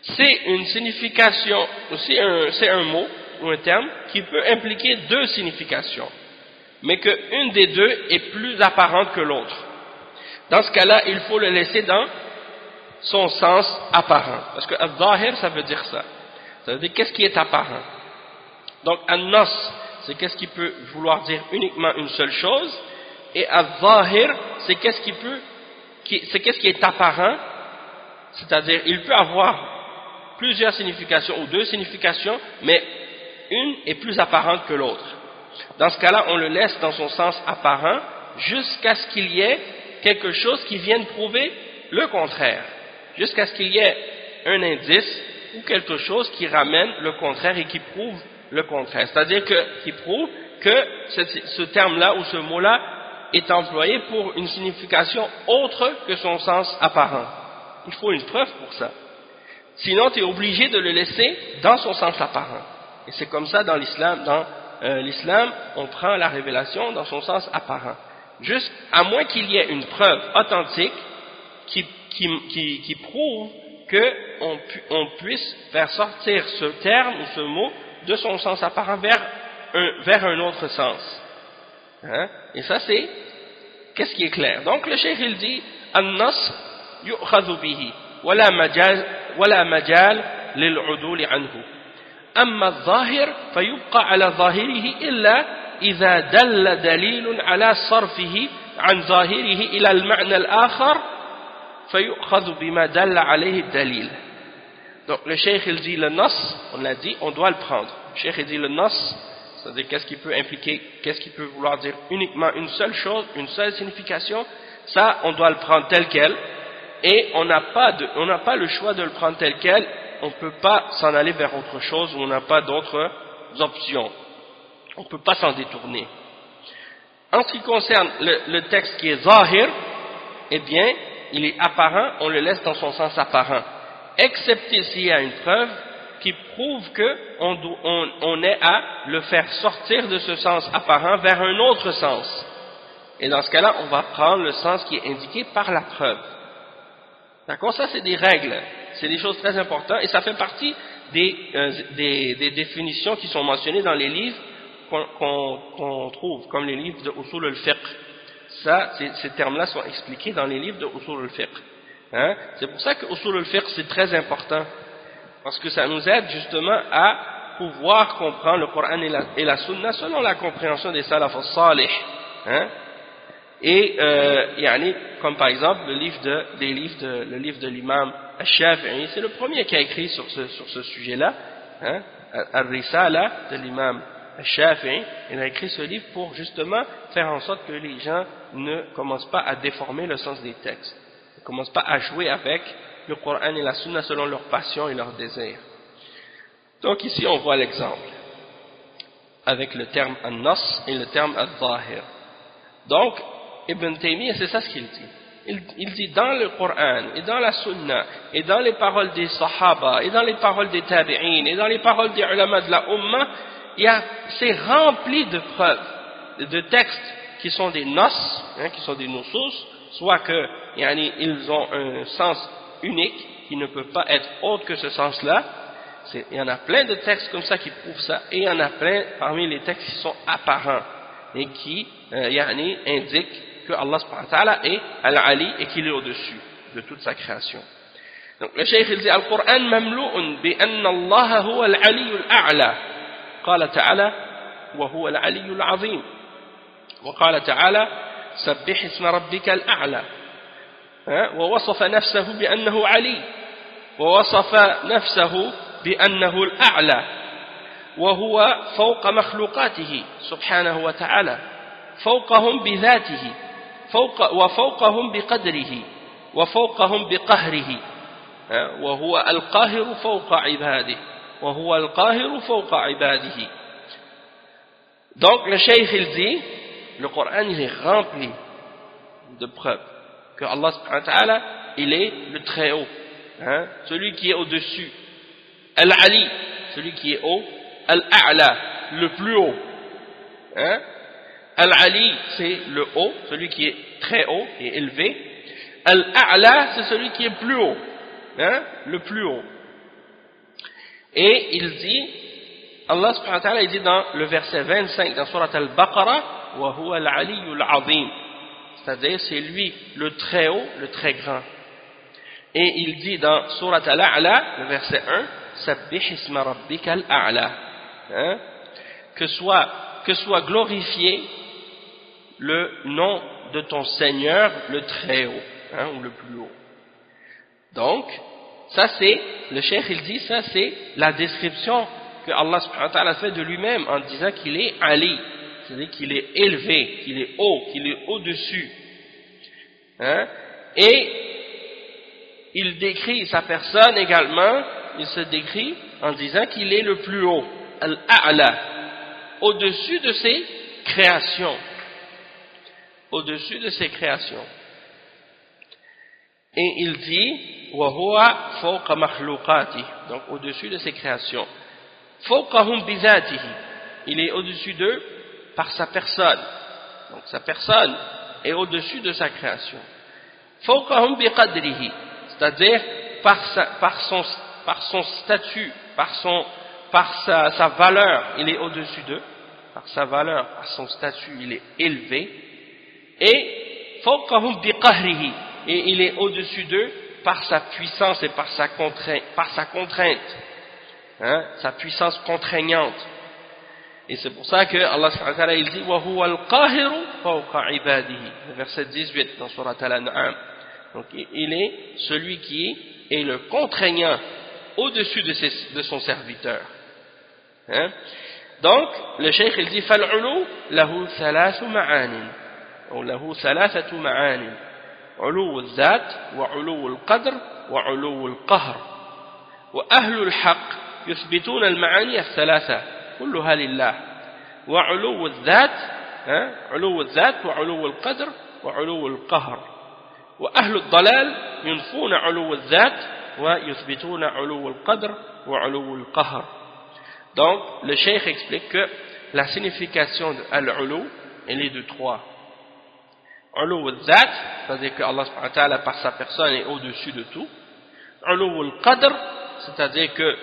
C'est une signification, c'est un mot ou un terme qui peut impliquer deux significations, mais qu'une des deux est plus apparente que l'autre. Dans ce cas-là, il faut le laisser dans son sens apparent, parce que al-zahir ça veut dire ça. Ça veut dire qu'est-ce qui est apparent. Donc an-nas c'est qu'est-ce qui peut vouloir dire uniquement une seule chose, et al-zahir c'est qu'est-ce qui est apparent, c'est-à-dire il peut avoir plusieurs significations ou deux significations, mais une est plus apparente que l'autre. Dans ce cas-là, on le laisse dans son sens apparent jusqu'à ce qu'il y ait quelque chose qui vienne prouver le contraire, jusqu'à ce qu'il y ait un indice ou quelque chose qui ramène le contraire et qui prouve le contraire, c'est-à-dire qui prouve que ce terme-là ou ce mot-là est employé pour une signification autre que son sens apparent. Il faut une preuve pour ça. Sinon, tu es obligé de le laisser dans son sens apparent. Et c'est comme ça dans l'islam. Dans l'islam, on prend la révélation dans son sens apparent. Juste, à moins qu'il y ait une preuve authentique qui prouve qu'on puisse faire sortir ce terme ou ce mot de son sens apparent vers un autre sens. Hein? Et ça c'est qu'est-ce qui est clair. Donc le cheikh il dit an-nas yu'khadhu bihi wala majal lil'udul anhu amma adh-dhahir fayubqa ala dhahirihi illa idha dalla dalilun ala sarfihi an dhahirihi ila al-ma'na al-akhar fayu'khadhu bima dalla alayhi ad-dalil. Donc le cheikh il dit le nas, on l'a dit, on doit le prendre. Le cheikh il dit le nas, c'est-à-dire qu'est-ce qui peut impliquer, qu'est-ce qui peut vouloir dire uniquement une seule chose, une seule signification, ça on doit le prendre tel quel, et on n'a pas le choix de le prendre tel quel, on ne peut pas s'en aller vers autre chose, ou on n'a pas d'autres options, on ne peut pas s'en détourner. En ce qui concerne le texte qui est zahir, eh bien il est apparent, on le laisse dans son sens apparent, excepté s'il y a une preuve qui prouve qu'on est à le faire sortir de ce sens apparent vers un autre sens. Et dans ce cas-là, on va prendre le sens qui est indiqué par la preuve. D'accord? Ça, c'est des règles. C'est des choses très importantes et ça fait partie des définitions qui sont mentionnées dans les livres qu'on trouve, comme les livres de Usul al-Fiqh. Ça, ces termes-là sont expliqués dans les livres de Usul al-Fiqh. Hein? C'est pour ça que Usul al-Fiqh c'est très important, parce que ça nous aide justement à pouvoir comprendre le Coran et la Sunna selon la compréhension des salaf as-salih. Hein? Et comme par exemple le livre de l'imam al-Shafi'i, c'est le premier qui a écrit sur ce sujet-là, hein? Al-Risala de l'imam al-Shafi'i, il a écrit ce livre pour justement faire en sorte que les gens ne commencent pas à déformer le sens des textes, ne commencent pas à jouer avec le Coran et la Sunna selon leur passion et leur désir. Donc ici on voit l'exemple avec le terme an-nas et le terme al-zahir. Donc, Ibn Taymiyyah, c'est ça ce qu'il dit. Il dit dans le Coran, et dans la Sunna, et dans les paroles des Sahaba, et dans les paroles des Tabi'in, et dans les paroles des ulama de la Ummah, c'est rempli de preuves, de textes qui sont des nos, qui sont des nusus, soit que ils ont un sens unique, qui ne peut pas être autre que ce sens-là. Il y en a plein de textes comme ça qui prouvent ça, et il y en a plein parmi les textes qui sont apparents, et qui indiquent que Allah subhanahu wa ta'ala est Al-Ali et qu'il est au-dessus de toute sa création. Donc le cheikh il dit Al-Qur'an mamlu'un bi anna Allah huwa al-Ali al-a'la. قال تعالى وهو العلي العظيم. وقال تعالى سبح اسم ربك الأعلى. ووصف نفسه بأنه علي. ووصف نفسه بأنه الأعلى. وهو فوق مخلوقاته سبحانه وتعالى. فوقهم بذاته. وفوقهم بقدره وفوقهم بقهره وهو القاهر فوق عباده وهو القاهر فوق عباده. Donc le cheikh il dit le Coran il est rempli de preuves que Allah subhanahu wa ta'ala il est le très haut, celui qui est au-dessus, Al-Ali, celui qui est haut, Al-A'la, le plus haut, Al-Ali, c'est le haut, celui qui est très haut et élevé. Al-A'la, c'est celui qui est plus haut, le plus haut. Et il dit, Allah subhanahu wa ta'ala, il dit dans le verset 25 dans Surat Al-Baqarah, wa huwa al-'aliyyu al-'azim, c'est-à-dire c'est lui le très haut, le très grand. Et il dit dans Surat Al-A'la, le verset 1, sabbih isma rabbika al-a'la, que soit glorifié le nom de ton Seigneur le très haut, ou le plus haut. Donc, ça c'est, le cheikh il dit, ça c'est la description que Allah subhanahu wa ta'ala fait de lui-même en disant qu'il est Ali, c'est-à-dire qu'il est élevé, qu'il est haut, qu'il est au-dessus. Et il décrit sa personne également, il se décrit en disant qu'il est le plus haut, Al-A'la, au-dessus de ses créations. Au-dessus de ses créations. Et il dit وَهُوَ فَوْقَ مَخْلُوقَاتِهِ, donc au-dessus de ses créations. فَوْقَهُمْ بِذَاتِهِ, il est au-dessus d'eux par sa personne. Donc sa personne est au-dessus de sa création. فَوْقَهُمْ بِقَدْرِهِ, c'est-à-dire par son statut, par sa valeur, il est au-dessus d'eux. Par sa valeur, par son statut, il est élevé. Et فَوْقَهُمْ بِقَهْرِهِ, et il est au-dessus d'eux par sa puissance et par sa contrainte, sa puissance contraignante. Et c'est pour ça que Allah subhanahu wa ta'ala il dit وَهُوَ الْقَاهِرُ فَوْقَ عِبَادِهِ, verset 18 dans Surat Al-An'am. Donc il est celui qui est le contraignant au-dessus de son serviteur. Donc le cheikh il dit فَالْعُلُو لَهُ ثَلَاثُ مَعَانٍ أو له ثلاثة معان علو الذات وعلو القدر وعلو القهر وأهل الحق يثبتون المعاني الثلاثة كلها لله وعلو الذات وعلو القدر وعلو القهر وأهل الضلال ينفون علو الذات ويثبتون علو القدر وعلو القهر. Donc le cheikh explique que la signification de al-ulu elle est de trois. Ulu al-Zat, c'est-à-dire que Allah subhanahu wa ta'ala par sa personne est au-dessus de tout. Ulu al-Qadr, c'est-à-dire que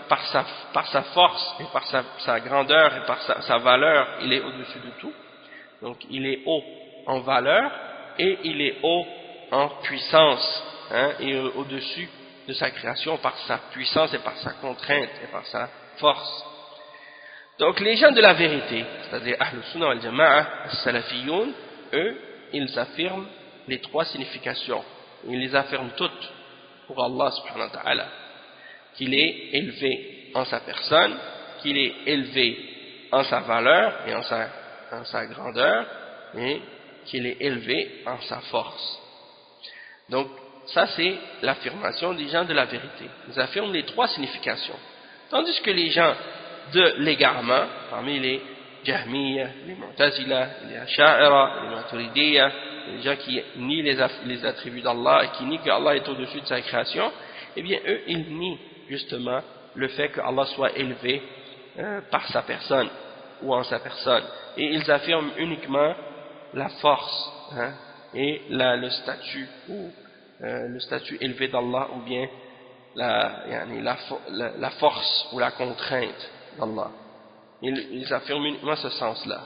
par sa force et par sa grandeur et par sa valeur, il est au-dessus de tout. Donc il est haut en valeur et il est haut en puissance, et au-dessus de sa création par sa puissance et par sa contrainte et par sa force. Donc les gens de la vérité, c'est-à-dire Ahlus Sunnah wal Jama'a, As-Salafiyoun, eux, ils affirment les trois significations. Ils les affirment toutes pour Allah subhanahu wa ta'ala. Qu'il est élevé en sa personne, qu'il est élevé en sa valeur et en sa grandeur, et qu'il est élevé en sa force. Donc, ça c'est l'affirmation des gens de la vérité. Ils affirment les trois significations. Tandis que les gens de l'égarement, parmi Jahmiya, les Mu'tazila, les Asha'ira, les Maturidiyya, les gens qui nient les attributs d'Allah et qui nient qu'Allah est au-dessus de sa création, eh bien eux ils nient justement le fait qu'Allah soit élevé par sa personne ou en sa personne, et ils affirment uniquement la force et le statut élevé d'Allah, ou bien la force ou la contrainte d'Allah. Ils affirment uniquement ce sens-là.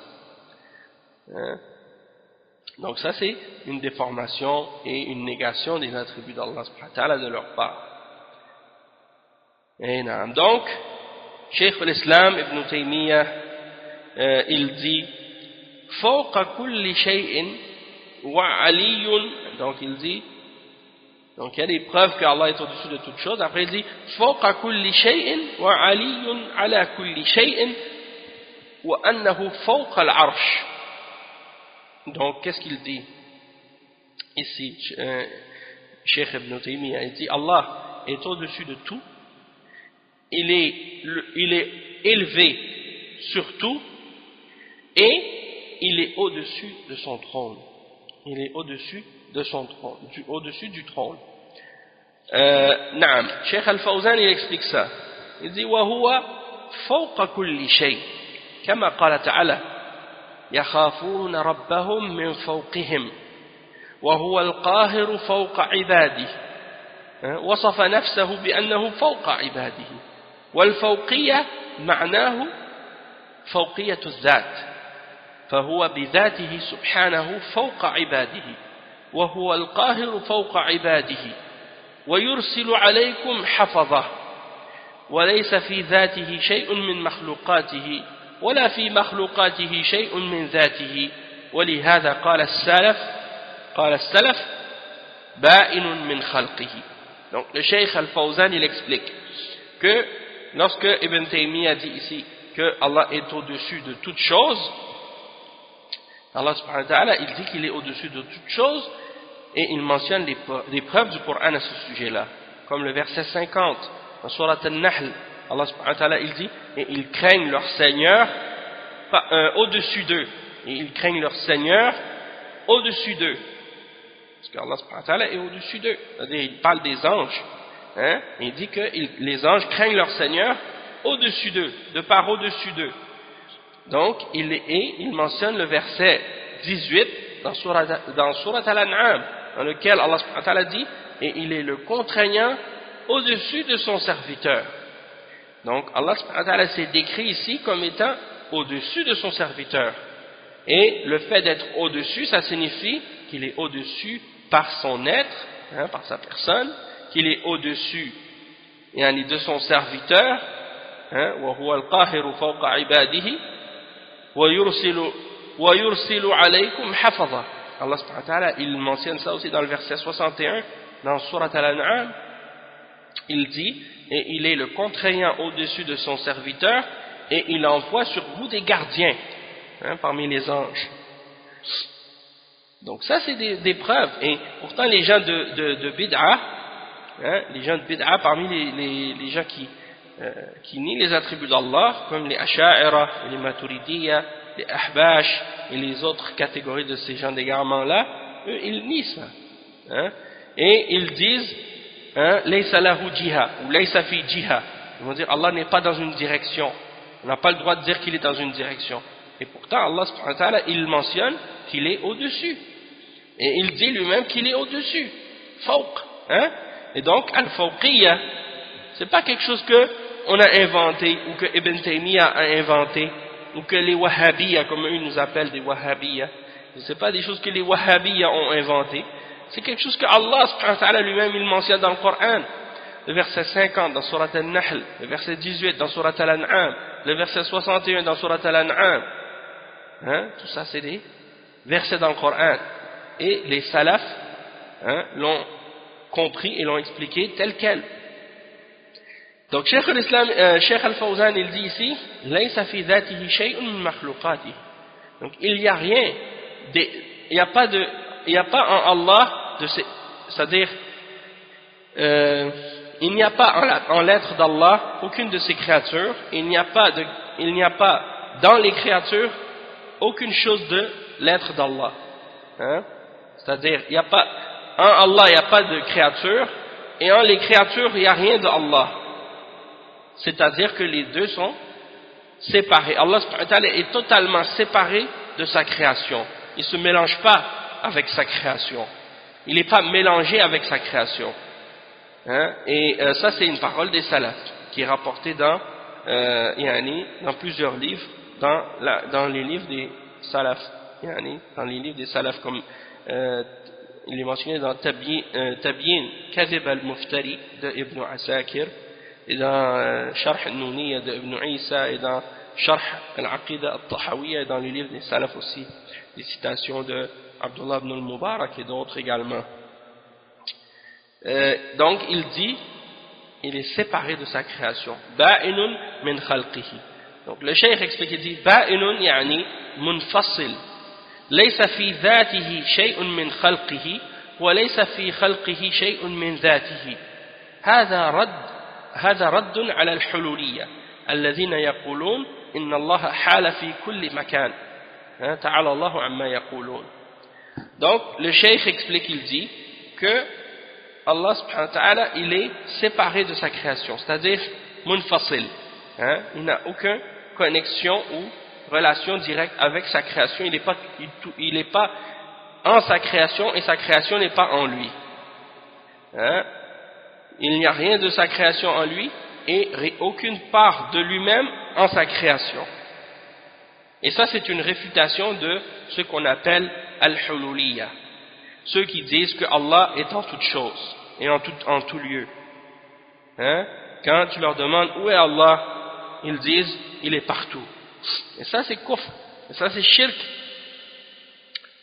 Donc ça c'est une déformation et une négation des attributs d'Allah subhanahu wa ta'ala de leur part. Et donc, Cheikh l'Islam Ibn Taymiyyah, il dit فوق كل شيء وعلي, donc il dit, donc il y a des preuves qu'Allah est au-dessus de toute chose. Après il dit فوق كل شيء وعلي على كل شيء وأنه فوق العرش. Donc qu'est-ce qu'il dit ici, Cheikh Ibn Taymiyyah? Il dit Allah est au-dessus de tout, il est élevé sur tout, et il est au-dessus de son trône. Il est au-dessus de son trône, au-dessus du trône. Naam, Cheikh Al-Fawzan il explique ça. Il dit وهو فوق كل شيء كما قال تعالى يخافون ربهم من فوقهم وهو القاهر فوق عباده. وصف نفسه بأنه فوق عباده. والفوقية معناه فوقية الذات، فهو بذاته سبحانه فوق عباده، وهو القاهر فوق عباده، ويرسل عليكم حفظه، وليس في ذاته شيء من مخلوقاته ولا في مخلوقاته شيء من ذاته. ولهذا قال السلف بائن من خلقه. Donc le Cheikh Al-Fawzan il explique que lorsque Ibn Taymiyyah dit ici que Allah est au-dessus de toute chose, Allah subhanahu wa ta'ala il dit qu'il est au-dessus de toute chose, et il mentionne les preuves du Coran à ce sujet-là, comme le verset 50 dans Surat Al-Nahl. Allah subhanahu wa ta'ala il dit et ils craignent leur Seigneur au-dessus d'eux, et ils craignent leur Seigneur au-dessus d'eux, parce qu'Allah subhanahu wa ta'ala est au-dessus d'eux. C'est-à-dire il parle des anges, et il dit que les anges craignent leur Seigneur au-dessus d'eux, de part au-dessus d'eux. Donc il mentionne le verset 18 dans Surat Al-An'am, dans lequel Allah subhanahu wa ta'ala dit et il est le contraignant au-dessus de son serviteur. Donc Allah subhanahu wa ta'ala s'est décrit ici comme étant au-dessus de son serviteur, et le fait d'être au-dessus, ça signifie qu'il est au-dessus par son être, par sa personne, qu'il est au-dessus de son serviteur, وهو القاهر فوق عباده ويرسل عليكم حفظه. Allah subhanahu wa ta'ala il mentionne ça aussi dans le verset 61 dans Surat Al-An'am. Il dit et il est le contraignant au-dessus de son serviteur, et il envoie sur vous des gardiens parmi les anges. Donc ça c'est des preuves, et pourtant les gens de bid'a, les gens de bid'a parmi les gens qui nient les attributs d'Allah, comme les Asha'ira, les Maturidiyya, les Ahbash et les autres catégories de ces gens d'égarement là, eux ils nient ça, et ils disent laysa lahu jiha ou laysa fi jiha. Ils vont dire Allah n'est pas dans une direction, on n'a pas le droit de dire qu'il est dans une direction, et pourtant Allah subhanahu wa ta'ala il mentionne qu'il est au-dessus, et il dit lui-même qu'il est au-dessus, fawq, et donc al-fawqiyya c'est pas quelque chose que on a inventé, ou que Ibn Taymiyyah a inventé, ou que les Wahhabiyya, comme eux nous appellent des Wahhabiyya, c'est pas des choses que les Wahhabiyya ont inventées, c'est quelque chose que Allah subhanahu wa ta'ala lui-même il mentionne dans le Coran. Le verset 50 dans Surat Al-Nahl, le verset 18 dans Surat Al-An'am, le verset 61 dans Surat Al-An'am, tout ça c'est des versets dans le Coran, et les salafs l'ont compris et l'ont expliqué tel quel. Donc Cheikh Al-Fawzan il dit ici laysa fi dhatihi shay'un min makhluqatihi. Donc il n'y a rien, il n'y a pas en Allah c'est-à-dire il n'y a pas en l'être d'Allah aucune de ses créatures, il n'y a pas dans les créatures aucune chose de l'être d'Allah. Hein? C'est-à-dire, il n'y a pas, en Allah, il n'y a pas de créature, et en les créatures, il n'y a rien de Allah. C'est-à-dire que les deux sont séparés. Allah subhanahu wa ta'ala est totalement séparé de sa création. Il ne se mélange pas avec sa création. Il n'est pas mélangé avec sa création. Hein? Et ça, c'est une parole des salafs, qui est rapportée dans plusieurs livres, dans les livres des salafs. Dans les livres des salafs, comme il est mentionné dans Tabyin Kadhib al-Muftari de Ibn Asakir, et dans Sharh al-Nouniyya de Ibn Isa, et dans Sharh al-Aqida al-Tahawiyya, et dans les livres des salafs aussi, des citations de Abdullah ibn al-Mubarak et d'autres également. Donc il dit, il est séparé de sa création. Ba'inun min khalqihi. Donc le cheikh explique, il dit ba'inun yani munfasil. ليس في ذاته شيء من خلقه وليس في خلقه شيء من ذاته. هذا رد على الحلولية الذين يقولون إن الله حال في كل مكان. تعالى الله عما يقولون. Donc le cheikh explique, il dit que Allah subhanahu wa ta'ala, il est séparé de sa création, c'est-à-dire munfasil. Il n'a aucune connexion ou relation directe avec sa création. Il n'est pas en sa création et sa création n'est pas en lui. Il n'y a rien de sa création en lui et aucune part de lui-même en sa création. Et ça, c'est une réfutation de ce qu'on appelle al-hululiyya, ceux qui disent que Allah est en toutes choses et en tout lieu. Quand tu leur demandes où est Allah, ils disent il est partout. Et ça c'est kufr, et ça c'est shirk.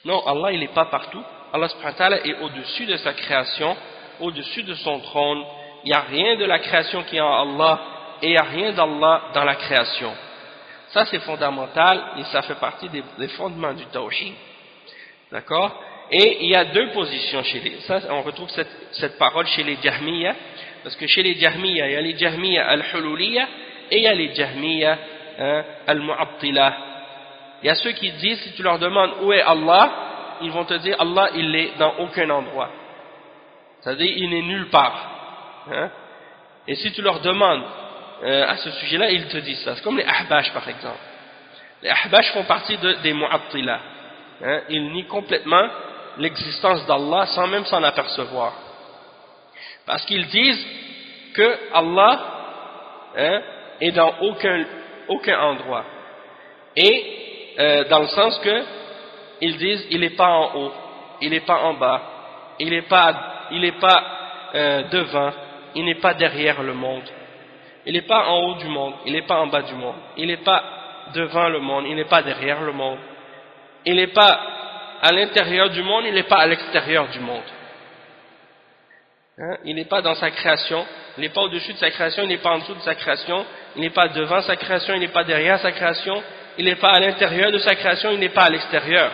Non, Allah il n'est pas partout. Allah subhanahu wa ta'ala est au-dessus de sa création, au-dessus de son trône. Il n'y a rien de la création qui est en Allah et il n'y a rien d'Allah dans la création. Ça c'est fondamental et ça fait partie des fondements du tawhid. D'accord? Et il y a deux positions chez les... Ça, on retrouve cette parole chez les Jahmiya, parce que chez les Jahmiya, il y a les Jahmiya al-Hululiyya et il y a les Jahmiya al-Mu'attila. Il y a ceux qui disent, si tu leur demandes où est Allah, ils vont te dire Allah il est dans aucun endroit. C'est-à-dire il n'est nulle part. Et si tu leur demandes à ce sujet-là, ils te disent ça. C'est comme les Ahbash par exemple. Les Ahbash font partie des Mu'attila. Ils nient complètement l'existence d'Allah sans même s'en apercevoir. Parce qu'ils disent que Allah est dans aucun endroit. Et dans le sens que ils disent il n'est pas en haut, il n'est pas en bas, il n'est pas devant, il n'est pas derrière le monde, il n'est pas en haut du monde, il n'est pas en bas du monde, il n'est pas devant le monde, il n'est pas derrière le monde, il n'est pas à l'intérieur du monde, il n'est pas à l'extérieur du monde. Il n'est pas dans sa création, il n'est pas au-dessus de sa création, il n'est pas en dessous de sa création, il n'est pas devant sa création, il n'est pas derrière sa création, il n'est pas à l'intérieur de sa création, il n'est pas à l'extérieur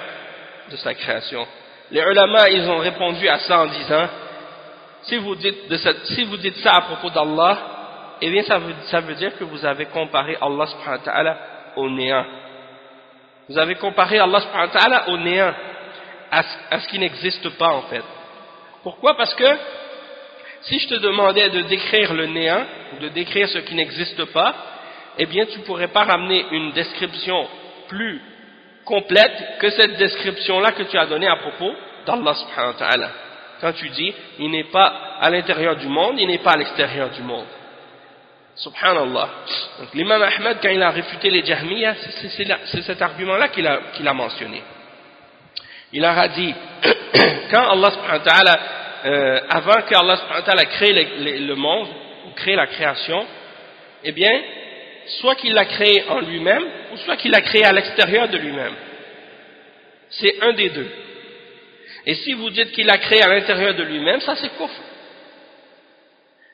de sa création. Les ulama, ils ont répondu à ça en disant, si vous dites ça à propos d'Allah, eh bien ça veut dire que vous avez comparé Allah subhanahu wa ta'ala au néant. Vous avez comparé Allah subhanahu wa ta'ala au néant, à ce qui n'existe pas en fait. Pourquoi? Parce que si je te demandais de décrire le néant, ou de décrire ce qui n'existe pas, eh bien tu ne pourrais pas ramener une description plus complète que cette description-là que tu as donnée à propos d'Allah subhanahu wa ta'ala. Quand tu dis, il n'est pas à l'intérieur du monde, il n'est pas à l'extérieur du monde. Subhanallah. Donc l'imam Ahmed, quand il a réfuté les Jahmiya, c'est cet argument-là qu'il a mentionné. Il leur a dit, quand Allah subhanahu wa ta'ala, avant qu'Allah subhanahu wa ta'ala crée le monde, ou crée la création, eh bien, soit qu'il l'a créé en lui-même, ou soit qu'il l'a créé à l'extérieur de lui-même. C'est un des deux. Et si vous dites qu'il l'a créé à l'intérieur de lui-même, ça c'est kufr.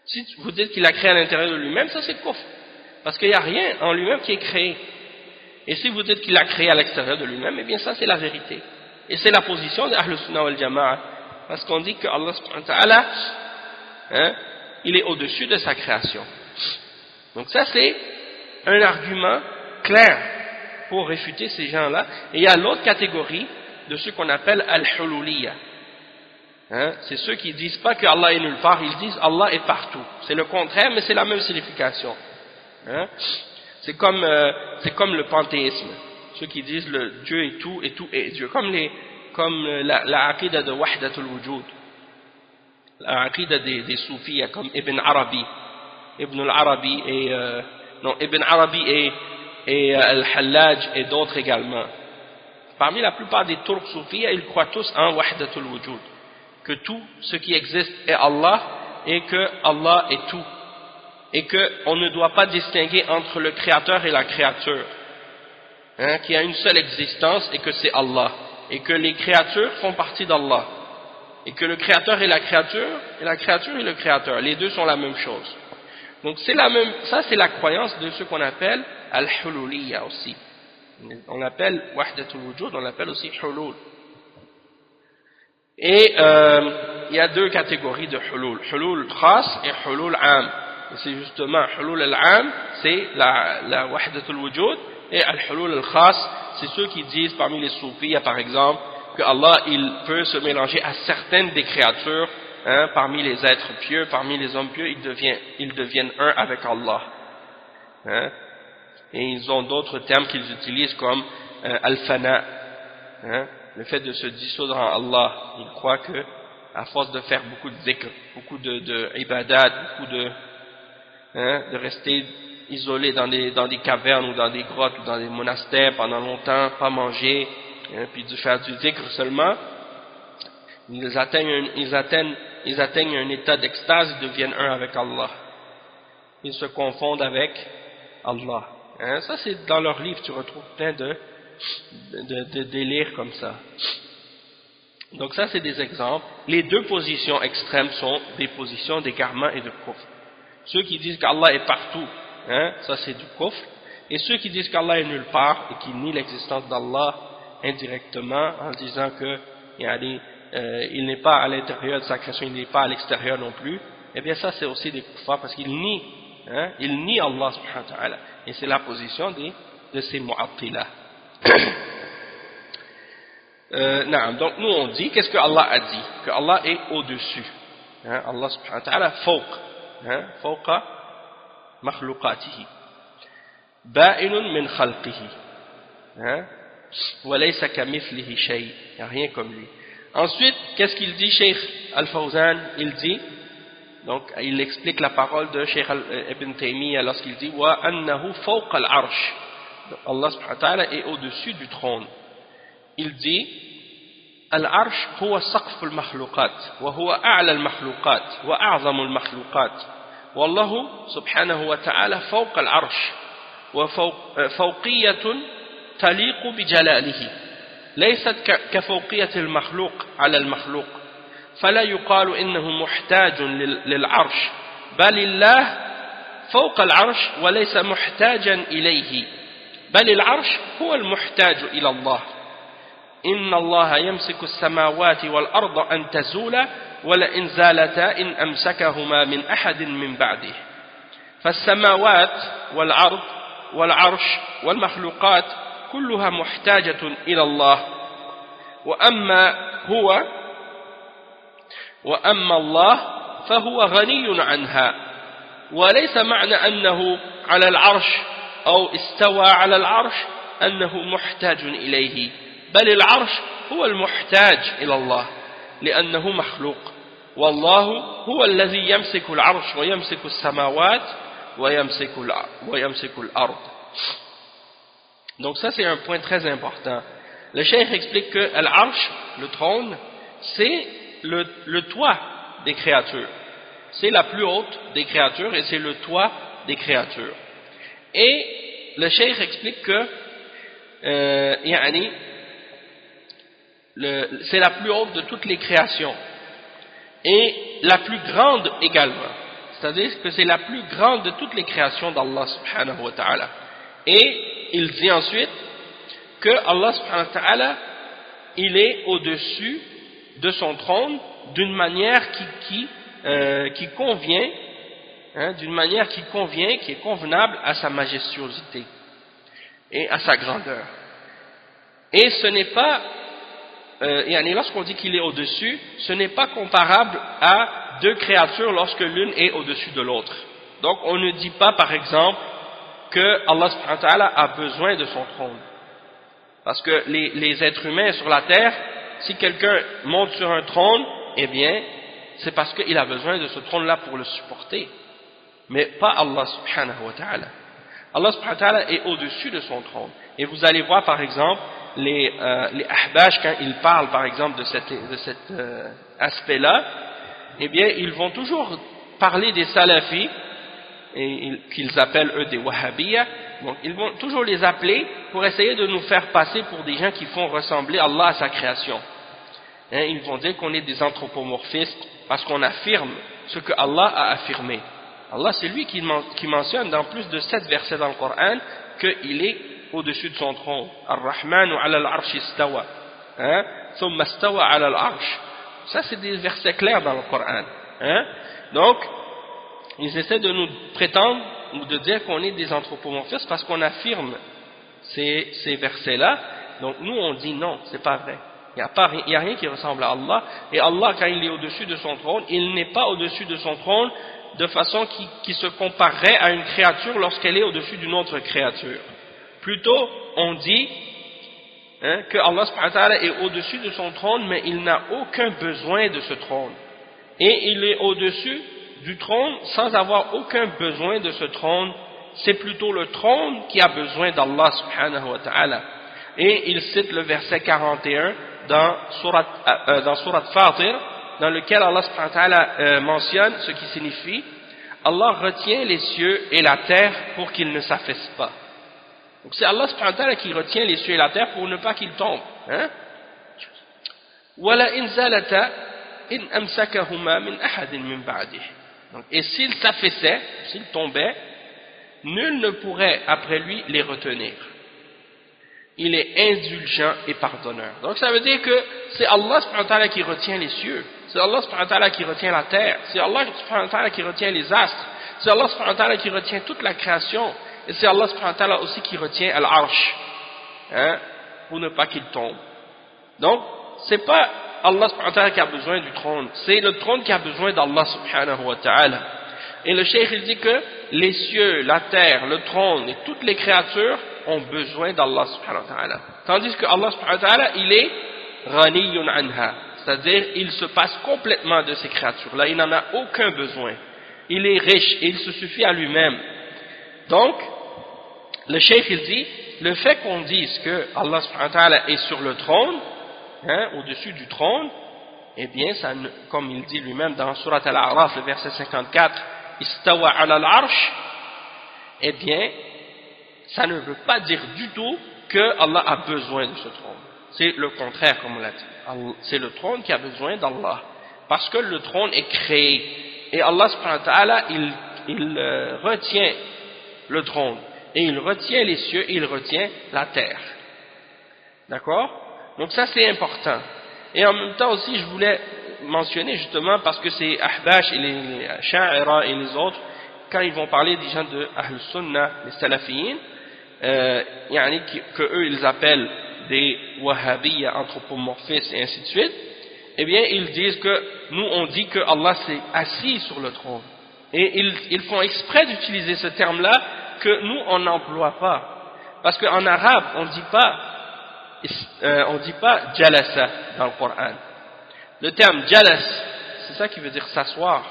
Si vous dites qu'il a créé à l'intérieur de lui-même, ça c'est kufr. Parce qu'il n'y a rien en lui-même qui est créé. Et si vous dites qu'il l'a créé à l'extérieur de lui-même, eh bien ça c'est la vérité. Et c'est la position de Ahlus Sunnah wal Jama'a. Parce qu'on dit que Allah subhanahu wa ta'ala, il est au-dessus de sa création. Donc ça c'est un argument clair pour réfuter ces gens-là. Et il y a l'autre catégorie de ceux qu'on appelle al-hululiyya. Hein? C'est ceux qui disent pas que Allah est nulle part, ils disent Allah est partout. C'est le contraire, mais c'est la même signification. Hein? C'est comme le panthéisme. Ceux qui disent le Dieu est tout et tout est Dieu. Comme la aqida de Wahdatul Wujud. La aqida des soufis, comme Ibn Arabi. Ibn Arabi et Al-Hallaj et d'autres également. Parmi la plupart des Turcs soufis, ils croient tous en Wahdatul Wujud. Que tout ce qui existe est Allah et que Allah est tout. Et qu'on ne doit pas distinguer entre le créateur et la créature. Hein, qu'il y a une seule existence et que c'est Allah. Et que les créatures font partie d'Allah. Et que le créateur est la créature et la créature est le créateur. Les deux sont la même chose. Donc ça c'est la croyance de ce qu'on appelle al-hululiyya aussi. On l'appelle wahdatul wujud, on l'appelle aussi hulul. Et il y a deux catégories de hulul. Hulul khas et hulul am. Et c'est justement hulul al-am, c'est la wahdatul wujud, et al-hulul al-khas, c'est ceux qui disent parmi les soufis, par exemple, que Allah il peut se mélanger à certaines des créatures. Hein, parmi les êtres pieux, parmi les hommes pieux, ils deviennent un avec Allah. Hein, et ils ont d'autres termes qu'ils utilisent comme al-fana, hein, le fait de se dissoudre en Allah. Ils croient que, à force de faire beaucoup de zikr, beaucoup de ibadat, beaucoup de rester isolés dans des cavernes ou dans des grottes ou dans des monastères pendant longtemps, pas manger, hein, puis de faire du zikr seulement, ils atteignent un état d'extase, ils deviennent un avec Allah. Ils se confondent avec Allah. Hein? Ça c'est dans leurs livres, tu retrouves plein de délires comme ça. Donc ça c'est des exemples. Les deux positions extrêmes sont des positions d'égarement et de kufr. Ceux qui disent qu'Allah est partout, hein, ça c'est du kufr. Et ceux qui disent qu'Allah est nulle part et qui nient l'existence d'Allah indirectement en disant que il n'est pas à l'intérieur de sa création, il n'est pas à l'extérieur non plus, eh bien ça c'est aussi des kuffars parce qu'ils nient, hein, ils nient Allah subhanahu wa ta'ala. Et c'est la position de ces mu'attila. Donc nous on dit, qu'est-ce que Allah a dit? Que Allah est au-dessus. Hein, Allah subhanahu wa ta'ala fawq, hein, fawqa makhluqatihi. Ba'inun min khalqihi. Hein, wa laysa kamithlihi shay. Il n'y a rien comme lui. Ensuite, qu'est-ce qu'il dit, Cheikh Al-Fawzan? Il dit, donc il explique la parole de Cheikh Ibn Taymiyyah lorsqu'il dit wa annahu fawqa al-arsh. Allah subhanahu wa ta'ala est au-dessus du trône. Il dit al-arsh huwa saqf al-makhluqat wa huwa a'la al-makhluqat wa a'zamu al-makhluqat. Wallahu subhanahu wa ta'ala fawqa al-arsh wa fawqiyatun taliqu bi jalalihi. ليست كفوقية المخلوق على المخلوق فلا يقال إنه محتاج للعرش بل الله فوق العرش وليس محتاجا إليه بل العرش هو المحتاج إلى الله إن الله يمسك السماوات والأرض أن تزولا ولئن زالتا إن أمسكهما من أحد من بعده فالسماوات والأرض والعرش والمخلوقات كلها محتاجة إلى الله وأما الله فهو غني عنها وليس معنى أنه على العرش أو استوى على العرش أنه محتاج إليه بل العرش هو المحتاج إلى الله لأنه مخلوق والله هو الذي يمسك العرش ويمسك السماوات ويمسك الأرض. Donc ça c'est un point très important. Le cheikh explique que l'Arsh, le trône, c'est le toit des créatures. C'est la plus haute des créatures et c'est le toit des créatures. Et le cheikh explique que c'est la plus haute de toutes les créations et la plus grande également. C'est-à-dire que c'est la plus grande de toutes les créations d'Allah subhanahu wa ta'ala. Et il dit ensuite que Allah subhanahu wa ta'ala il est au-dessus de son trône d'une manière qui convient, hein, d'une manière qui convient, qui est convenable à sa majestuosité. et à sa grandeur. Et ce n'est pas, lorsqu'on dit qu'il est au-dessus, ce n'est pas comparable à deux créatures lorsque l'une est au-dessus de l'autre. Donc on ne dit pas par exemple que Allah subhanahu wa ta'ala a besoin de son trône. Parce que les êtres humains sur la terre, si quelqu'un monte sur un trône, eh bien, c'est parce qu'il a besoin de ce trône-là pour le supporter. Mais pas Allah subhanahu wa ta'ala. Allah subhanahu wa ta'ala est au-dessus de son trône. Et vous allez voir par exemple, les ahbash, quand ils parlent par exemple de cet aspect-là, eh bien, ils vont toujours parler des salafis, qu'ils appellent eux des wahhabiyya. Donc ils vont toujours les appeler pour essayer de nous faire passer pour des gens qui font ressembler Allah à sa création. Ils vont dire qu'on est des anthropomorphistes parce qu'on affirme ce que Allah a affirmé. Allah, c'est lui qui mentionne dans plus de 7 versets dans le Coran qu'il est au-dessus de son trône. Ar-Rahmanu ala al-arsh istawa. Thumma istawa ala al-arsh. Ça, c'est des versets clairs dans le Coran. Donc, ils essaient de nous prétendre ou de dire qu'on est des anthropomorphistes parce qu'on affirme ces versets-là. Donc nous on dit non, c'est pas vrai. Il n'y a rien qui ressemble à Allah. Et Allah, quand il est au-dessus de son trône, il n'est pas au-dessus de son trône de façon qui se comparerait à une créature lorsqu'elle est au-dessus d'une autre créature. Plutôt, on dit que Allah subhanahu wa ta'ala est au-dessus de son trône, mais il n'a aucun besoin de ce trône. Et il est au-dessus du trône sans avoir aucun besoin de ce trône. C'est plutôt le trône qui a besoin d'Allah subhanahu wa ta'ala. Et il cite le verset 41 dans Surat Fatir, dans lequel Allah subhanahu wa ta'ala mentionne ce qui signifie Allah retient les cieux et la terre pour qu'ils ne s'affaissent pas. Donc c'est Allah subhanahu wa ta'ala qui retient les cieux et la terre pour ne pas qu'ils tombent. Wala in zalata in amsakahuma min ahadin min ba'dih. Et s'il s'affaissait, s'il tombait, nul ne pourrait après lui les retenir. Il est indulgent et pardonneur. Donc ça veut dire que c'est Allah subhanahu wa ta'ala qui retient les cieux, c'est Allah subhanahu wa ta'ala qui retient la terre, c'est Allah subhanahu wa ta'ala qui retient les astres, c'est Allah subhanahu wa ta'ala qui retient toute la création, et c'est Allah subhanahu wa ta'ala aussi qui retient al-arsh, pour ne pas qu'il tombe. Donc c'est pas Allah subhanahu wa ta'ala qui a besoin du trône, c'est le trône qui a besoin d'Allah subhanahu wa ta'ala. Et le cheikh il dit que les cieux, la terre, le trône et toutes les créatures ont besoin d'Allah subhanahu wa ta'ala. Tandis que Allah subhanahu wa ta'ala, il est ghaniyun anha, c'est-à-dire il se passe complètement de ces créatures-là, il n'en a aucun besoin. Il est riche et il se suffit à lui-même. Donc, le cheikh il dit, le fait qu'on dise que Allah subhanahu wa ta'ala est sur le trône, au-dessus du trône, eh bien, ça, comme il dit lui-même dans Surat Al-A'raf, le verset 54, Istawa ala al-arsh, eh bien, ça ne veut pas dire du tout que Allah a besoin de ce trône. C'est le contraire, comme on l'a dit. C'est le trône qui a besoin d'Allah. Parce que le trône est créé. Et Allah subhanahu wa ta'ala, il retient le trône. Et il retient les cieux et il retient la terre. D'accord? Donc ça c'est important. Et en même temps aussi je voulais mentionner justement parce que c'est Ahbash et les Sha'ira et les autres, quand ils vont parler des gens de Ahl Sunnah, les Salafiyin, que eux ils appellent des Wahhabiyya, anthropomorphistes et ainsi de suite, eh bien ils disent que nous on dit que Allah s'est assis sur le trône. Et ils font exprès d'utiliser ce terme-là que nous on n'emploie pas. Parce qu'en arabe on ne dit pas jalasa dans le Coran. Le terme jalas, c'est ça qui veut dire s'asseoir.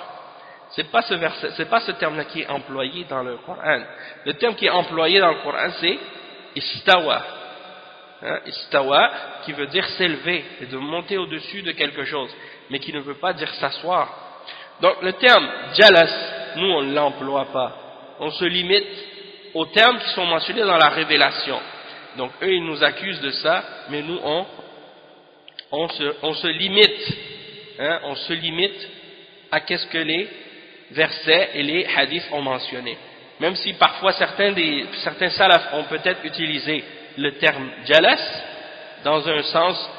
C'est pas ce terme-là qui est employé dans le Coran. Le terme qui est employé dans le Coran c'est istawa. Istawa qui veut dire s'élever et de monter au-dessus de quelque chose, mais qui ne veut pas dire s'asseoir. Donc le terme jalas, nous on ne l'emploie pas. On se limite aux termes qui sont mentionnés dans la révélation. Donc eux ils nous accusent de ça, mais nous on se limite, on se limite à qu'est-ce que les versets et les hadiths ont mentionné. Même si parfois certains salafs ont peut-être utilisé le terme jalas dans un sens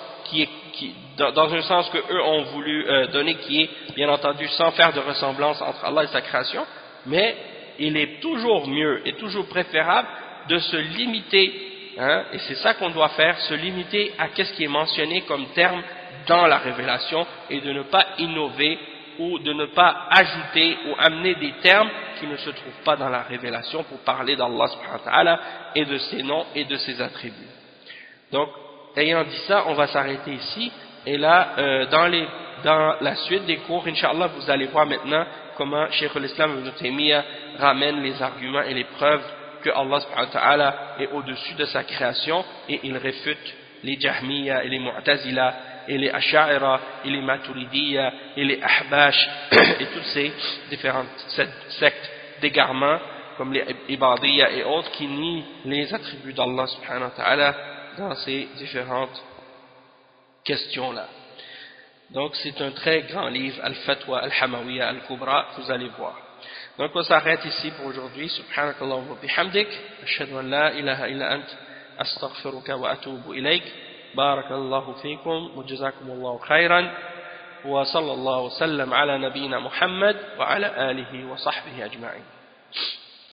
dans un sens que eux ont voulu donner, qui est bien entendu sans faire de ressemblance entre Allah et sa création, mais il est toujours mieux et toujours préférable de se limiter, hein, et c'est ça qu'on doit faire, se limiter à ce qui est mentionné comme terme dans la révélation et de ne pas innover ou de ne pas ajouter ou amener des termes qui ne se trouvent pas dans la révélation pour parler d'Allah subhanahu wa ta'ala et de ses noms et de ses attributs. Donc, ayant dit ça, on va s'arrêter ici et là, dans la suite des cours, Inch'Allah, vous allez voir maintenant comment Cheikh al-Islam Ibn Taymiyyah ramène les arguments et les preuves que Allah subhanahu wa ta'ala est au-dessus de sa création et il réfute les Jahmiya et les Mu'tazila et les Asha'ira et les Maturidiyya et les Ahbash et toutes ces différentes sectes d'égarement comme les Ibadiyya et autres qui nient les attributs d'Allah subhanahu wa ta'ala dans ces différentes questions-là. Donc c'est un très grand livre, Al-Fatwa Al-Hamawiyya Al-Kubra, vous allez voir. Donc on s'arrête ici pour aujourd'hui. Subhanakallah wa bihamdik, ashhadu an la ilaha illa ant, astaghfiruka wa atubu ilayk. Barakallahu fikum wa jazakumullahu khairan wa sallallahu sallam ala nabiyyina Muhammad wa ala alihi wa sahbihi ajma'in.